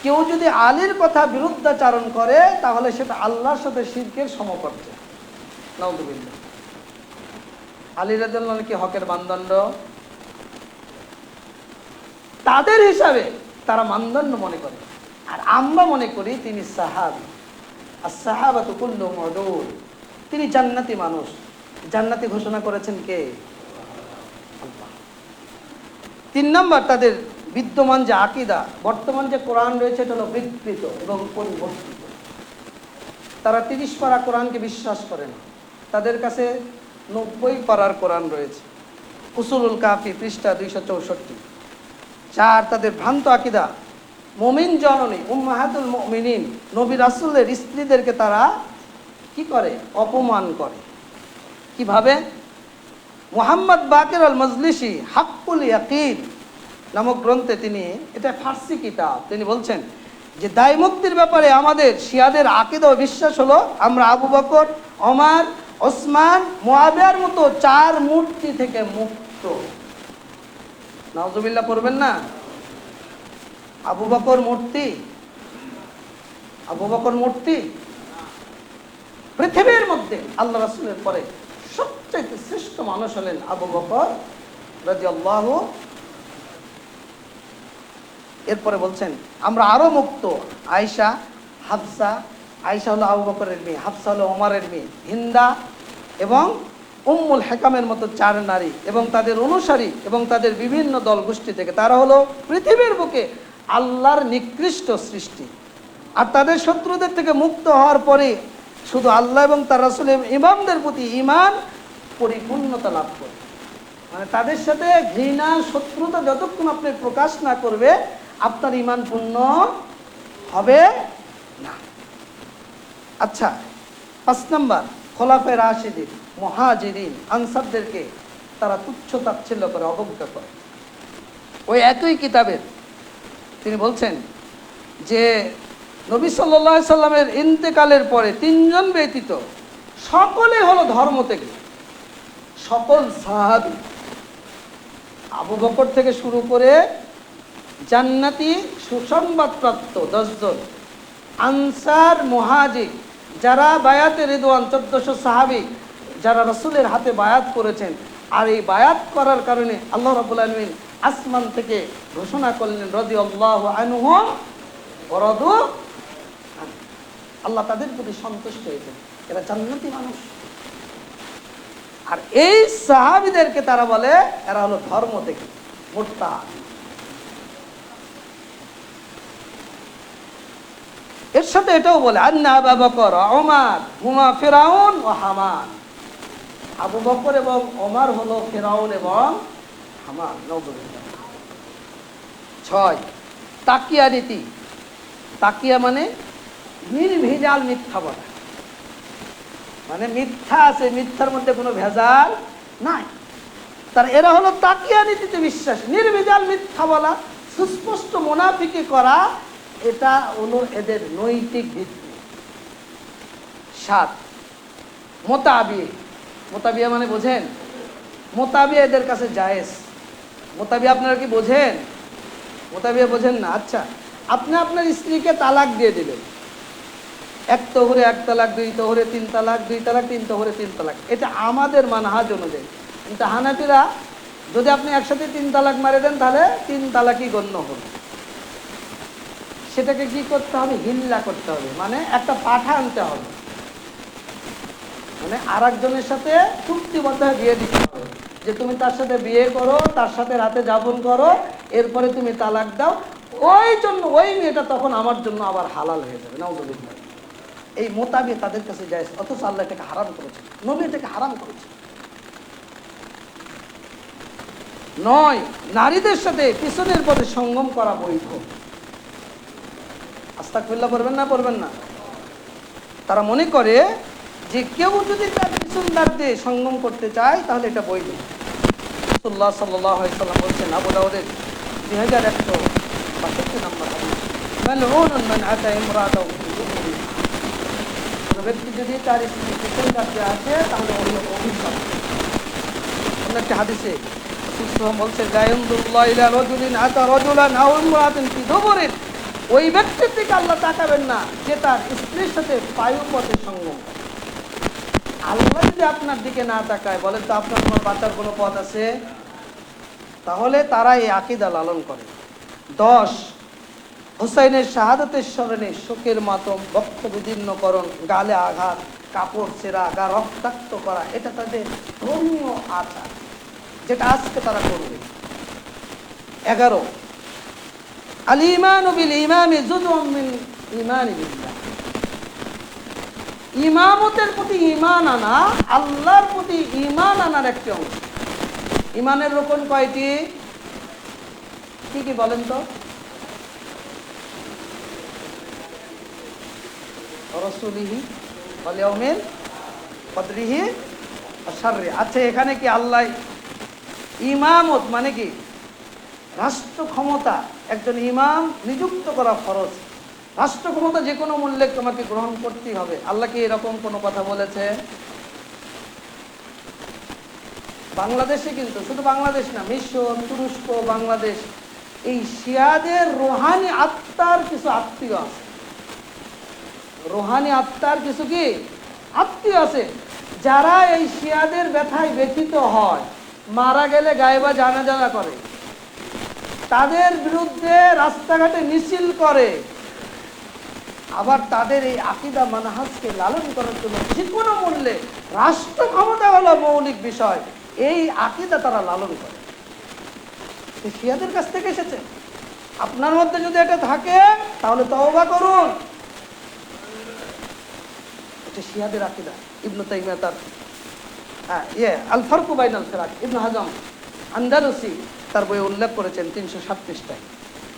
[SPEAKER 2] কেউ যদি আলীর কথা বিরুদ্ধাচারণ করে তাহলে সেটা আল্লাহর সাথে শিরকের সমকক্ষ। নাউযুবিল্লাহ। আলী রাদিয়াল্লাহু আনহু কি হকের মানদণ্ড? তাদের হিসাবে তারা মানদণ্ড মনে করে, আর আমরা মনে করি তিনি সাহাবী। as-সাহাবাতু কুল্লুহুম উদুল। তিনি জান্নাতি মানুষ। জান্নাতি ঘোষণা করেছেন কে? আল্লাহ। 3 নম্বর, তাদের বিদ্যমান যে আকীদা, বর্তমান যে কোরআন রয়েছে এটা হলো বিকৃত এবং পরিবর্তিত। তারা 30 পারা কোরআনকে বিশ্বাস করে না। তাদের কাছে 90 পারার কোরআন রয়েছে। উসুলুল কাফি পৃষ্ঠা 264। 4, তাদের ভ্রান্ত আকীদা। মুমিন জননী উম্মাহাতুল মুমিনিন নবী রাসূলের স্ত্রীদেরকে তারা কি করে? অপমান করে। কিভাবে? মুহাম্মদ বাকির আল মজলিসি হাক্কুল ইয়াকিন নামক গ্রন্থে তিনি, এটা ফার্সি কিতাব, তিনি বলছেন যে দায় মুক্তির ব্যাপারে আমাদের শিয়াদের আকীদা ও বিশ্বাস হলো আমরা আবু বকর, ওমর, ওসমান, মুয়াবিয়ার মতো 4 মূর্তি থেকে মুক্ত। নাউযুবিল্লাহ পড়বেন না? আবু বকর মূর্তি? আবু বকর মূর্তি? পৃথিবীর মধ্যে আল্লাহ রাসূলের পরে সবচেয়ে শ্রেষ্ঠ মানুষ হলেন আবু বকর রাদিয়াল্লাহু। এরপরে বলছেন আমরা আরো মুক্ত। আয়েশা, হাফসা, আয়েশা হলো আবু বকরের মেয়ে, হাফসা হলো ওমরের মেয়ে, হিন্দা এবং উম্মুল হেকামের মতো 4 নারী এবং তাদের অনুসারী এবং তাদের বিভিন্ন দল গোষ্ঠী থেকে। তারা হলো পৃথিবীর বুকে আল্লাহর নিকৃষ্ট সৃষ্টি। আর তাদের শত্রুদের থেকে মুক্ত হওয়ার পরে শুধু আল্লাহ এবং তার রাসূলের ইমামদের প্রতি ঈমান পরিপূর্ণতা লাভ করে। মানে তাদের সাথে ঘৃণা, শত্রুতা যতক্ষণ আপনি প্রকাশ না করবে আপনার ঈমান পূর্ণ হবে না। আচ্ছা, 5 নম্বর, খোলাফায়ে রাশিদিন, মুহাজিরিন, আনসারদেরকে তারা তুচ্ছ তাচ্ছিল্য করে, অবজ্ঞা করে। ওই একই কিতাবের তিনি বলছেন যে নবী সাল্লাল্লাহু আলাইহি সাল্লামের ইন্তেকালের পরে 3 জন ব্যতীত সকলে হলো ধর্ম থেকে, সকল সাহাবী আবু বকর থেকে শুরু করে জান্নাতি সুসংবাদপ্রাপ্ত 10 জন, আনসার, মুহাজির যারা বায়াতে রিদওয়ান 1400 সাহাবী যারা রাসূলের হাতে বায়াত করেছেন। আর এই বায়াত করার কারণে আল্লাহ রাব্বুল আলামিন আসমান থেকে ঘোষণা করলেন রাদিয়াল্লাহু আনহুম ওয়া রাদু আনহু। আল্লাহ তাদের প্রতি সন্তুষ্ট হয়েছেন, এরা জান্নাতি মানুষ। আর এই সাহাবীদেরকে তারা বলে এরা হলো ধর্ম থেকে মুরতাদ। এর সাথে এটাও বলে আন্না আবু বকর ওমর হুমা ফিরাউন ও হামান, আবু বকর এবং ওমর হলো ফিরাউন এবং হামান। নাউযুবিল্লাহ। 6 তাকিয়া নীতি। তাকিয়া মানে নির্ভেজাল মিথ্যা বলা, মানে মিথ্যা আছে, মিথ্যার মধ্যে কোনো ভেজাল নাই। তার এরা হলো তাকিয়া নীতিতে বিশ্বাস, নির্ভেজাল মিথ্যা বলা, সুস্পষ্ট মুনাফিকি করা, এটা হলো এদের নৈতিক ভিত্তি। 7 মোতাবিয়ে। মোতাবিয়া মানে বোঝেন? মোতাবিয়া এদের কাছে জায়েজ। মোতাবিয়া আপনারা কি বোঝেন? মোতাবিয়া বোঝেন না? আচ্ছা, আপনি আপনার স্ত্রীকে তালাক দিয়ে দিলেন, 1 তোহরে 1 তালাক, 2 তোহরে 3 তালাক, 2 তালাক 3 তোহরে 3 তালাক, এটা আমাদের মানহাজ অনুযায়ী। কিন্তু হানাফিরা যদি আপনি একসাথে 3 তালাক মারে দেন তাহলে 3 তালাকই গণ্য হবে। সেটাকে কি করতে হবে? হিল্লা করতে হবে, মানে একটা পাঠা আনতে হবে, মানে আর একজনের সাথে চুক্তিবদ্ধ বিয়ে দিতে হবে যে তুমি তার সাথে বিয়ে করো, তার সাথে রাতে যাপন করো, এরপরে তুমি তালাক দাও। ওই জন্য ওই মেয়েটা তখন আমার জন্য আবার হালাল হয়ে যাবে। নাউযুবিল্লাহ। এই মোতাবিক তাদের কাছে জায়েজ, অথচ আল্লাহ এটাকে হারাম করেছে, নবী এটাকে হারাম করেছে। 9 নারীদের সাথে পিছনের পথে সঙ্গম করা বৈধ। আস্তাগফিরুল্লাহ পড়বেন না? পড়বেন না? তারা মনে করে যে কেউ যদি তার পিছন দ্বার দিয়ে সঙ্গম করতে চায় তাহলে এটা বৈধ। রাসূলুল্লাহ সাল্লাল্লাহু আলাইহি ওয়াসাল্লাম বলেছেন, আবু দাউদের 2162 নম্বর হাদিস, মালউনুন মান আতা ইমরাতাহু ফি দুবুরিহা। কোন ব্যক্তি যদি তার স্ত্রী পিছন দ্বার দিয়ে আসে তাহলে ওই অভিশাপ। অন্য একটা হাদিসে রাসূল বলছেন, লা ইয়ানজুরুল্লাহু ইলা রাজুলিন আতা রাজুলান আও ইমরাতান ফি দুবুরিন। ওই ব্যক্তির দিকে আল্লাহ তাকাবেন না যে তার স্ত্রীর সাথে পায়ুপথে সঙ্গম। আল্লাহ যদি আপনার দিকে না তাকায়, বলেন তো আপনার কোনো বাঁচার কোনো পথ আছে? তাহলে তারা এই আকীদা লালন করে। 10 হুসাইনের শাহাদাতের স্মরণে শোকের মাতম, বক্ষ বিদীর্ণকরণ, গালে আঘাত, কাপড় ছেঁড়া, গা রক্তাক্ত করা, এটা তাদের ধর্মীয় আচার, যেটা আজকে তারা করবে। 11 আল ঈমানু বিল ইমামি জুজউম মিন ঈমানি বিল্লাহ। ইমামতের প্রতি ঈমান আনা আল্লাহর প্রতি ঈমান আনার একটি অংশ। ঈমানের রকম কয়টি? কি কি বলেন তো? রাসূলিহি ওয়াল ইয়াউমিল কদরিহি ওয়া শাররি। আচ্ছা, এখানে কি আল্লাহ ইমামত মানে কি? রাষ্ট্র ক্ষমতা, একজন ইমাম নিযুক্ত করা ফরজ। রাষ্ট্র ক্ষমতা যে কোনো মূল্যে তোমাকে গ্রহণ করতেই হবে। আল্লাহ কি এরকম কোনো কথা বলেছে? বাংলাদেশে কিন্তু, শুধু বাংলাদেশ না, মিশর, তুরস্ক, বাংলাদেশ, এই শিয়াদের রোহানি আত্মার কিছু আত্মীয় আছে। রোহানি আত্মার কিছু কি আত্মীয় আছে, যারা এই শিয়াদের ব্যথায় ব্যথিত হয়, মারা গেলে গায়েবা জানাজানা করে, তাদের বিরুদ্ধে রাস্তাঘাটে মিছিল করে, আবার তাদের এই আকীদা মানহাজকে লালন করার জন্য যে কোনো মূল্যে, রাষ্ট্র ক্ষমতা হলো মৌলিক বিষয়, এই আকীদা তারা লালন করে। শিয়াদের কাছ থেকে এসেছে। আপনার মধ্যে যদি এটা থাকে তাহলে তওবা করুন। এটা শিয়াদের আকীদা। ইবনে তাইমিয়া তার আল ফারকু বাইনাল ফিরাক, ইবনে হাজম আন্দালুসি তার বইয়ে উল্লেখ করেছেন 307 পৃষ্ঠায়।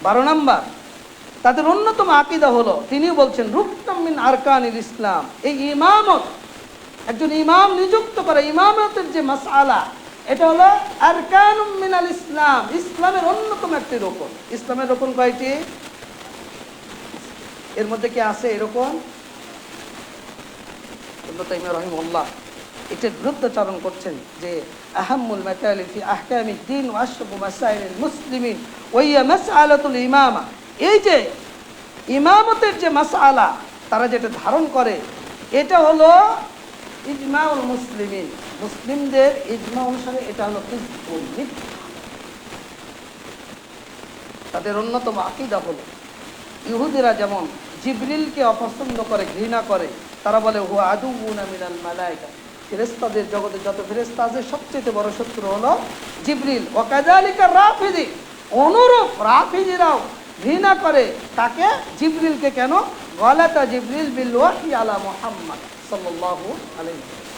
[SPEAKER 2] 12 নম্বর তাদের অন্যতম আকীদা হলো, তিনি বলছেন, রুকনুম মিন আরকানিল ইসলাম। এই ইমামত, একজন ইমাম নিযুক্ত করা, ইমামতের যে মাসআলা, এটা হলো আরকানুম মিনাল ইসলাম, ইসলামের অন্যতম একটি রকম। ইসলামের রকম কয়টি? এর মধ্যে কি আছে এরকম? ইবনে তাইমিয়া রাহিমাহুল্লাহ এটার বিরুদ্ধাচরণ করছেন যে আহাম্মুল মাতালিব ফি আহকামিদ দ্বীন ওয়া আশরাফু মাসাইলিল মুসলিমিন ওয়া হিয়া মাসআলাতুল ইমামা। এই যে ইমামতের যে মাসআলা তারা যেটা ধারণ করে, এটা হলো ইজমাউল মুসলিমিন, মুসলিমদের ইজমা অনুসারে এটা হলো কিসবুল মিথ্যা। তাদের অন্যতম আকীদা হলো, ইহুদিরা যেমন জিবরিলকে অপছন্দ করে, ঘৃণা করে, তারা বলে হুয়া আদুউনা মিনাল মালায়েকা, ফেরেশতাদের জগতে যত ফেরেশতা আছে সবচেয়ে বড় শত্রু হলো জিবরিল। ওয়া কাযালিকা রাফিদি, অনুরূপ রাফিজিরাও ঘৃণা করে তাকে, জিবরিলকে। কেন? গালাতা জিবরিল বিল ওয়াহই আলা মুহাম্মদ সাল্লাল্লাহু আলাইহি ওয়াসাল্লাম।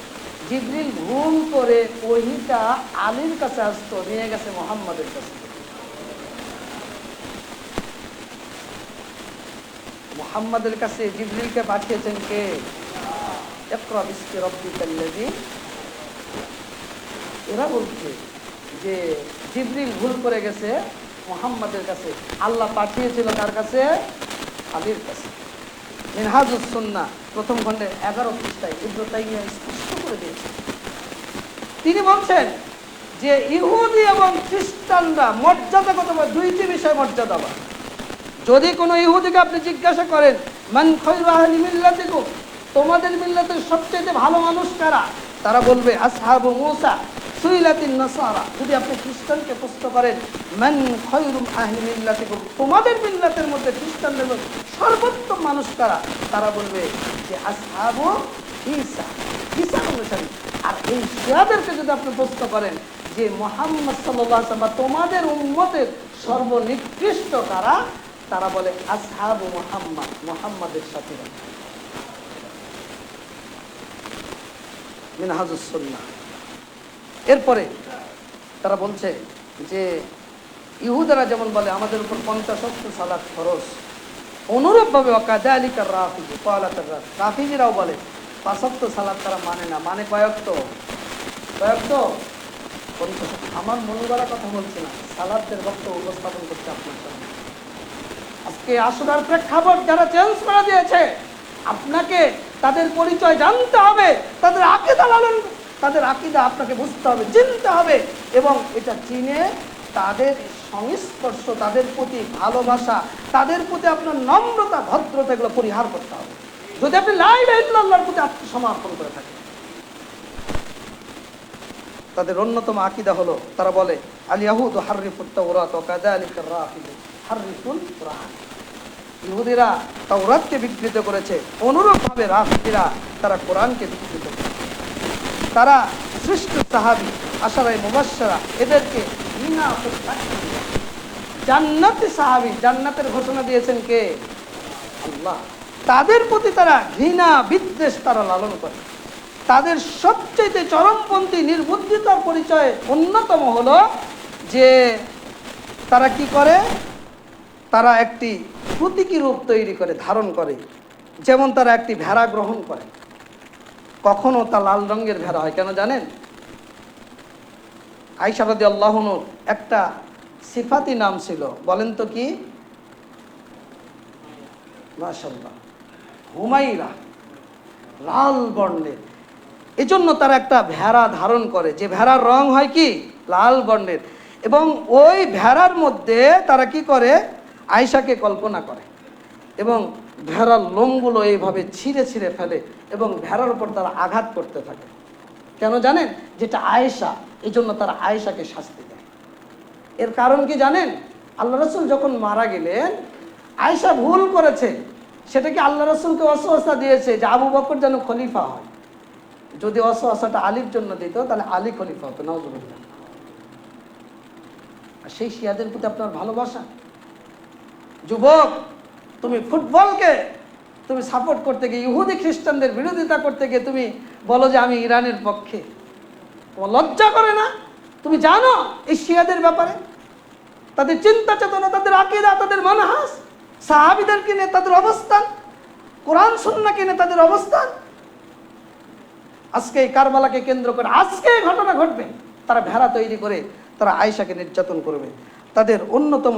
[SPEAKER 2] জিবরিল ভুল করে ওহীটা আলীর কাছে আসতো, নিয়ে গেছে মুহাম্মাদের কাছে। মুহাম্মাদের কাছে জিবরিলকে পাঠিয়েছেন কে? ইকরা বিসমি রাব্বিকাল্লাযী। এরা বলছে যে জিবরিল ভুল করে গেছে মুহাম্মাদের কাছে, আল্লাহ পাঠিয়েছিল কার কাছে? আলীর কাছে। মিনহাজুস সুন্নাহ প্রথম খণ্ডের 11 পৃষ্ঠায় ইবনে তাইমিয়া স্পষ্ট করে দিয়েছেন। তিনি বলছেন যে ইহুদি এবং খ্রিস্টানরা মর্যাদাগতভাবে দুইটি বিষয় মর্যাদাবান। যদি কোনো ইহুদিকে আপনি জিজ্ঞাসা করেন মান খায়রু আহলি মিল্লাতিকুম, তোমাদের মিল্লাতের সবচেয়ে ভালো মানুষ কারা? তারা বলবে আসহাবু মূসা সুইলাতিন নাসারা। যদি আপনি খ্রিস্টানকে প্রশ্ন করেন মান খায়রু আহলি মিল্লাতিকুম, তোমাদের মিল্লাতের মধ্যে খ্রিস্টানদের মধ্যে সর্বোত্তম মানুষ কারা? তারা বলবে যে আসহাবু ঈসা, ঈসা অনুসারী। আর এই শিয়াদেরকে যদি আপনি প্রশ্ন করেন যে মুহাম্মদ সাল্লাল্লাহু আলাইহি ওয়াসাল্লাম বা তোমাদের উম্মতের সর্বনিকৃষ্ট কারা? তারা বলে আসহাবু মুহাম্মদ, মুহাম্মাদের সাথীরা। মিনহাজুস সুন্নাহ। এরপরে তারা বলছে যে ইহুদারা যেমন বলে আমাদের উপর 50 ওয়াক্ত সালাত ফরজ, অনুরূপভাবে ওয়াকাযালিকা রাফিজি ক্বালাতার রাফিজিরাও বলে 5 ওয়াক্ত সালাত তারা মানে না। মানে কয় ওয়াক্ত? 50। আমার মনে করা কথা বলছি না, সালাতের বক্তব্য উপস্থাপন করছে আপনার সামনে। আজকে আশুরার প্রেক্ষাপট যারা চেঞ্জ করে দিয়েছে, আপনাকে তাদের পরিচয় জানতে হবে, তাদের আকীদা লালন, তাদের আকীদা আপনাকে বুঝতে হবে, চিনতে হবে, এবং এটা চিনে তাদের সংস্পর্শ, তাদের প্রতি ভালোবাসা, তাদের প্রতি আপনার নম্রতা, ভদ্রতা এগুলো পরিহার করতে হবে। যদি আপনি লা ইলাহা ইল্লাল্লাহর প্রতি আত্মসমর্পণ করে থাকেন। তাদের অন্যতম আকীদা হলো তারা বলে আল ইয়াহুদু হাররিফুত তাওরাত ওয়া কাযালিকা রাফিদু হাররিফুল কুরআন। ইহুদিরা তাওরাতকে বিকৃত করেছে, অনুরূপভাবে রাফিদিরা তারা কোরআনকে বিকৃত করেছে। তারা শ্রেষ্ঠ সাহাবী আশারায়ে মুবাশশারা এদেরকে ঘৃণা প্রত্যাখ্যান করে। জান্নাতি সাহাবী, জান্নাতের ঘোষণা দিয়েছেন কে? আল্লাহ। তাদের প্রতি তারা ঘৃণা বিদ্বেষ তারা লালন করে। তাদের সবচেয়ে চরমপন্থী নির্বুদ্ধিতার পরিচয় অন্যতম হলো যে তারা কি করে? তারা একটি প্রতীকী রূপ তৈরি করে, ধারণ করে। যেমন তারা একটি ভেড়া গ্রহণ করে, কখনো তা লাল রঙের ভেড়া হয়। কেন জানেন? আয়েশা রাদিয়াল্লাহু আনহা একটা সিফাতি নাম ছিল, বলেন তো কি? মাশাআল্লাহ, হুমাইরা, লাল বর্ণের। এজন্য তারা একটা ভেড়া ধারণ করে, যে ভেড়ার রং হয় কি? লাল বর্ণের। এবং ওই ভেড়ার মধ্যে তারা কি করে? আয়েশাকে কল্পনা করে এবং ভেড়ার লোমগুলো এইভাবে ছিঁড়ে ছিঁড়ে ফেলে এবং ভেড়ার উপর তারা আঘাত করতে থাকে। কেন জানেন? যেটা আয়েশা, এই জন্য তারা আয়েশাকে শাস্তি দেয়। এর কারণ কি জানেন? আল্লাহ রাসূল যখন মারা গেলেন, আয়েশা ভুল করেছে। সেটা কি আল্লাহ রাসূলকে ওয়াসওয়াসা দিয়েছে যে আবু বকর যেন খলিফা হয়। যদি ওয়াসওয়াসাটা আলীর জন্য দিত তাহলে আলী খলিফা হতো। নাউযুবিল্লাহ। আর সেই শিয়াদের প্রতি আপনার ভালোবাসা। যুবক, তুমি ফুটবলকে তুমি সাপোর্ট করতে গিয়ে, ইহুদি খ্রিস্টানদের বিরোধিতা করতে গিয়ে তুমি বলো যে আমি ইরানের পক্ষে। তোমার লজ্জা করে না? তুমি জানো এই শিয়াদের ব্যাপারে, তাদের চিন্তা চেতনা, তাদের আকীদা, তাদের মানহাজ, সাহাবীদেরকে নিয়ে তাদের অবস্থান, কোরআন সুন্নাহকে নিয়ে তাদের অবস্থান। আজকে এই কারবালাকে কেন্দ্র করে আজকে ঘটনা ঘটবে। তারা ভেড়া তৈরি করে তারা আয়েশাকে নির্যাতন করবে। তাদের অন্যতম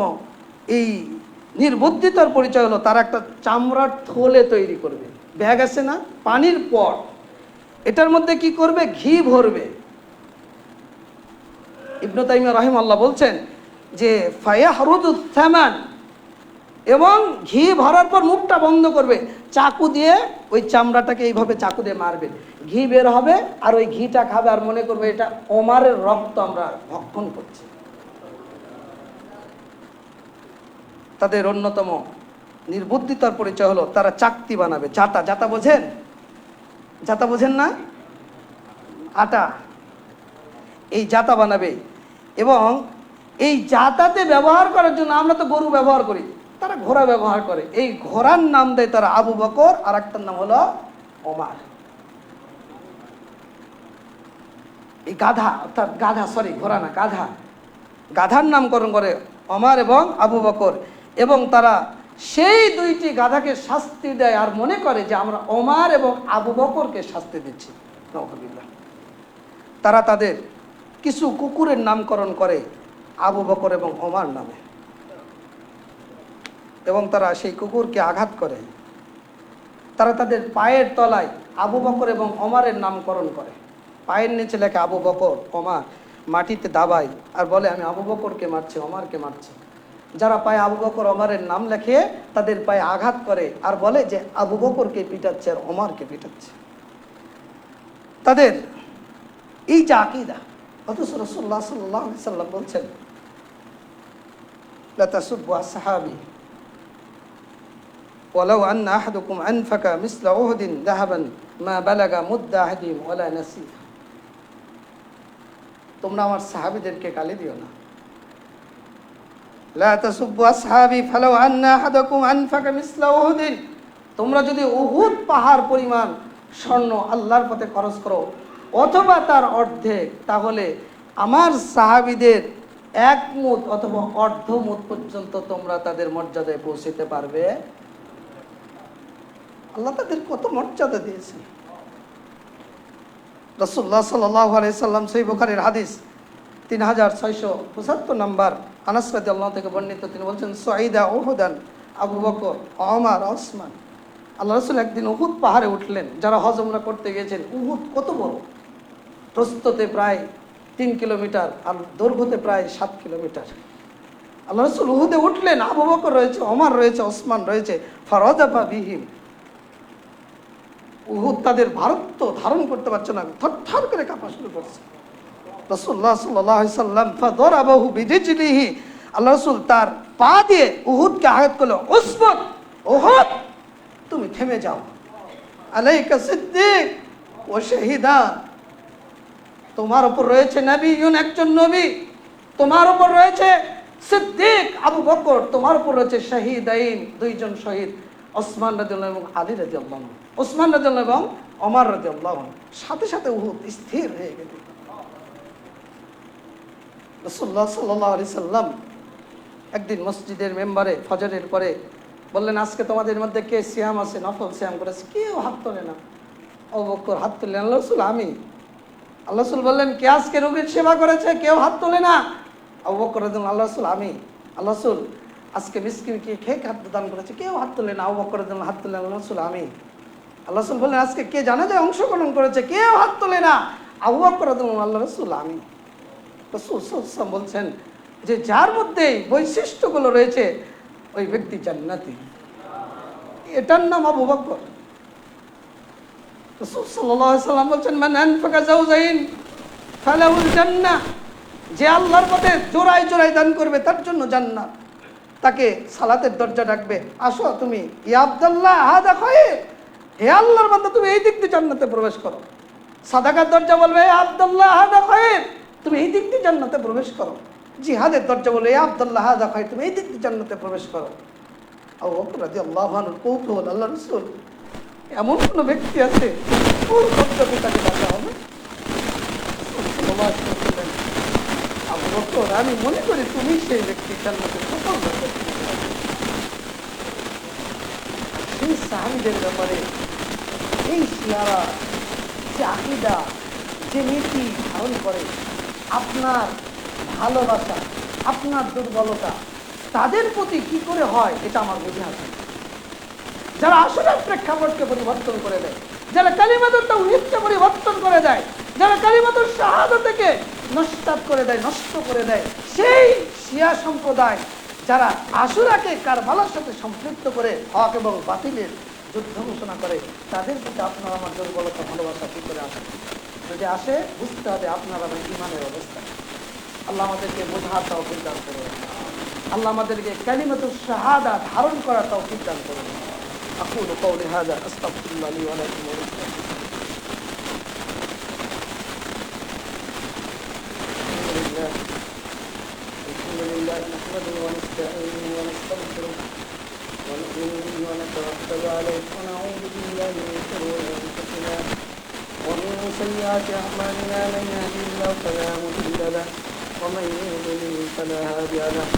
[SPEAKER 2] এই নির্বুদ্ধিতার পরিচয় হলো তারা একটা চামড়ার থলে তৈরি করবে, ব্যাগ আছে না, পানির পট, এটার মধ্যে কি করবে? ঘি ভরবে। ইবনে তাইমিয়া রাহিমাহুল্লাহ বলছেন যে ফায়াহরুদুস সামান, এবং ঘি ভরার পর মুখটা বন্ধ করবে, চাকু দিয়ে ওই চামড়াটাকে এইভাবে চাকু দিয়ে মারবে, ঘি বের হবে, আর ওই ঘিটা খাবে আর মনে করবে এটা ওমরের রক্ত আমরা ভক্ষণ করছি। তাদের অন্যতম নির্বুদ্ধিতার পরিচয় হলো তারা চাকতি বানাবে, জাতা। জাতা বোঝেন? জাতা বোঝেন না? আটা, এই জাতা বানাবে। এবং এই জাতাতে ব্যবহার করার জন্য আমরা তো গরু ব্যবহার করি, তারা ঘোড়া ব্যবহার করে, এই ঘোড়ার নাম দেয় তারা আবু বকর, আর একটার নাম হলো ওমর। এই গাধা, অর্থাৎ গাধা, সরি ঘোড়া না, গাধা, গাধার নামকরণ করে ওমর এবং আবু বকর। এবং তারা সেই দুইটি গাধাকে শাস্তি দেয় আর মনে করে যে আমরা ওমর এবং আবু বকরকে শাস্তি দিচ্ছি। নাউযুবিল্লাহ। তারা তাদের কিছু কুকুরের নামকরণ করে আবু বকর এবং ওমর নামে, এবং তারা সেই কুকুরকে আঘাত করে। তারা তাদের পায়ের তলায় আবু বকর এবং ওমরের নামকরণ করে, পায়ের নিচে লেখে আবু বকর ওমর, মাটিতে দাবায় আর বলে আমি আবু বকরকে মারছি, ওমরকে মারছি। যারা পায়ে আবু বকর ওমরের নাম লেখে তাদের পায়ে আঘাত করে আর বলে যে আবু বকরকে পিটাচ্ছে আর ওমরকে পিটাচ্ছে। তাদের এই যে আকীদা, অথচ রাসূলুল্লাহ সাল্লাল্লাহু আলাইহি সাল্লাম বলছেন লা তাসুব্বু আসহাবি ওয়ালাউ আন্না আহাদুকুম আনফাকা মিসলা উহুদিন যাহাবান মা বালাগা মুদ্দা আহাদিহিম ওয়ালা নাসিফা। তোমরা আমার সাহাবীদেরকে গালি দিও না। লা তাসুব্বু আসহাবি ফালাউ আন্না আহাদাকুম আনফাকা মিসলা উহুদিন, তোমরা যদি উহুদ পাহাড় পরিমাণ স্বর্ণ আল্লাহর পথে খরচ করো অথবা তার অর্ধেক, তাহলে আমার সাহাবীদের এক মুদ অথবা অর্ধ মুদ পর্যন্ত তোমরা তাদের মর্যাদায় পৌঁছতে পারবে। আল্লাহ তাদের কত মর্যাদা দিয়েছেন। রাসূলুল্লাহ সাল্লাল্লাহু আলাইহি সাল্লাম, সহিহ বুখারীর হাদিস 3675 নম্বর, আনাস রাদিয়াল্লাহু থেকে বর্ণিত, তিনি বলছেন সুঈদা উহুদান আবু বকর ওমর ওসমান। আল্লাহ রাসূল একদিন উহুদ পাহাড়ে উঠলেন। যারা হজ উমরা করতে গিয়েছেন, উহুদ কত বড়, প্রস্থতে প্রায় 3 কিলোমিটার আর দৈর্ঘ্যতে প্রায় 7 কিলোমিটার। আল্লাহ রাসূল উহুদে উঠলেন, আবু বকর রয়েছে, ওমর রয়েছে, ওসমান রয়েছে। ফারাদাফা বিহিম, উহুদ তাদের ভারত্ব ধারণ করতে পারছে না, থরথর করে কাঁপা শুরু করছে। রাসূলুল্লাহ সাল্লাল্লাহু আলাইহি সাল্লাম ফাদরাবাহু বিরিজলিহি, আল্লাহ রাসূল তার পা দিয়ে উহুদকে আঘাত করলো। উসবুত উহুদ, তুমি থেমে যাও। আলাইকা সিদ্দিক ওয়া শাহিদান, তোমার উপর রয়েছে নবীউন, একজন নবী, তোমার উপর রয়েছে সিদ্দিক আবু বকর, তোমার উপর রয়েছে শাহিদাইন, দুইজন শহীদ, ওসমান রাদিয়াল্লাহু এবং আলী রাদিয়াল্লাহু। ওসমান রাদিয়াল্লাহু এবং ওমর রাদিয়াল্লাহু। সাথে সাথে উহুদ স্থির হয়ে গেল। রাসূলুল্লাহ সাল্লাল্লাহু আলাইহি সাল্লাম একদিন মসজিদের মেম্বারে ফজরের পরে বললেন, আজকে তোমাদের মধ্যে কে সিয়াম আছে, নফল সিয়াম করেছে? কেউ হাত তোলে না। আবু বকর হাত তুললেন, আল্লাহ রাসূল আমি। আল্লাহ রাসূল বললেন, কে আজকে রোগীর সেবা করেছে? কেউ হাত তোলে না। আবু বকর রাদিয়াল্লাহু, আল্লাহ রাসূল আমি। আল্লাহ রাসূল আজকে মিসকিনকে খেয়ে খাদ্য দান করেছে? কেউ হাত তোলে না। আবু বকর রাদিয়াল্লাহু হাত তুললেন, আল্লাহ রাসূল আমি। আল্লাহ রাসূল বললেন, আজকে কে জানাজায় অংশগ্রহণ করেছে? কেউ হাত তোলে না। আবু বকর রাদিয়াল্লাহু, আল্লাহ রাসূল আমি। রাসূল সাল্লাল্লাহু আলাইহি ওয়াসাল্লাম বলছেন যে যার মধ্যে বৈশিষ্ট্যগুলো রয়েছে ওই ব্যক্তি জান্নাতি, এটার নাম আবু বকর। রাসূল সাল্লাল্লাহু আলাইহি ওয়াসাল্লাম বলছেন, মান আনফাকা যাওজাইন ফালাহুল জান্নাহ, যে আল্লাহর পথে জোড়ায় জোড়ায় দান করবে তার জন্য জান্নাত। তাকে সালাতের দরজা ডাকবে, আসো তুমি, ইয়া আব্দুল্লাহ হাদা খায়র, হে আল্লাহর বান্দা তুমি এই দিক দিয়ে জান্নাতে প্রবেশ করো। সাদাকার দরজা বলবে, হে আব্দুল্লাহ হাদা খায়র, তুমি এই দিক দিয়ে জান্নাতে প্রবেশ করো। জিহাদের দরজা বলবে, হে আব্দুল্লাহ হাদা খায়র, তুমি এই দিক দিয়ে জান্নাতে প্রবেশ করো। আবু বকর রাদিয়াল্লাহু আনহু কৌতূহল, আল্লাহ রাসূল এমন কোন ব্যক্তি আছে ওর দরজাতে তাকে ডাকা হবে? আবু বকর, আমি মনে করি তুমি সেই ব্যক্তি, জান্নাতের সকল দরজা। সেই সাহাবীদের ব্যাপারে এই শিয়ারা যে আকীদা, যে নীতি ধারণ করে, আপনার ভালোবাসা, আপনার দুর্বলতা তাদের প্রতি কি করে হয় এটা আমার বুঝে আসে। যারা আসলে প্রেক্ষাপটকে পরিবর্তন করে দেয়, যারা কালিমাতুত তাওহীদকে পরিবর্তন করে দেয়, যারা কালিমাতুশ শাহাদাতকে নষ্ট করে দেয়, সেই শিয়া সম্প্রদায় যারা আশুরাকে কারবালার সাথে সম্পৃক্ত করে হক এবং বাতিলের যুদ্ধ ঘোষণা করে, তাদের প্রতি আপনার আমার দুর্বলতা ভালোবাসা কি করে আসে? যদি আসে, বুঝতে হবে আপনার আমার ঈমানের অবস্থা। আল্লাহ আমাদেরকে বোঝার তৌফিক দান করুন। আল্লাহ আমাদেরকে কালিমাতুশ শাহাদা ধারণ করার তৌফিক দান করুন। أقول قولي هذا أستغفر الله لي ولكم ولكم. الحمد لله نحمده ونستعينه ونستغفره ونؤمن به ونتوكل عليه ونعوذ بالله من شرور أنفسنا ومن سيئات أعمالنا من يهده الله فلا مضل له ومن يضلل فلا هادي له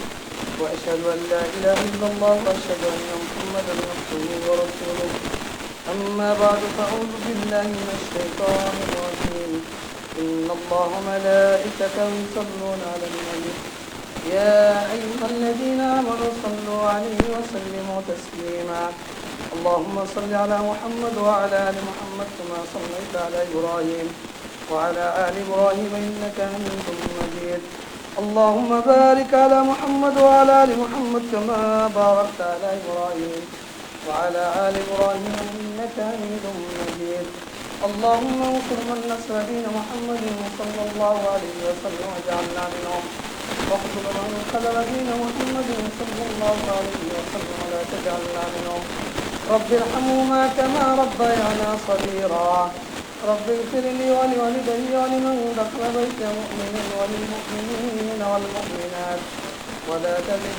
[SPEAKER 2] وأشهد أن لا إله إلا الله وأشهد أن محمدا عبده ورسوله أما بعد فأعوذ بالله من الشيطان الرجيم إن الله وملائكته يصلون على النبي يا أيها الذين آمنوا صلوا عليه وسلموا تسليما اللهم صل على محمد وعلى آل محمد كما صليت على إبراهيم وعلى آل إبراهيم إنك حميد مجيد اللهم بارك على محمد وعلى آل محمد كما باركت على إبراهيم وعلى آل إبراهيم إنك حميد مجيد اللهم انصر من نصر دين محمد صلى الله عليه وسلم واجعلنا منهم واخذل من خذل دين محمد صلى الله عليه وسلم ولا تجعلنا منهم رب ارحمهما كما ربيانا صغيرا رب اغفر لي ولوالدي ولمن دخل بيت مؤمن وللمؤمنين والمؤمنات ولا تزد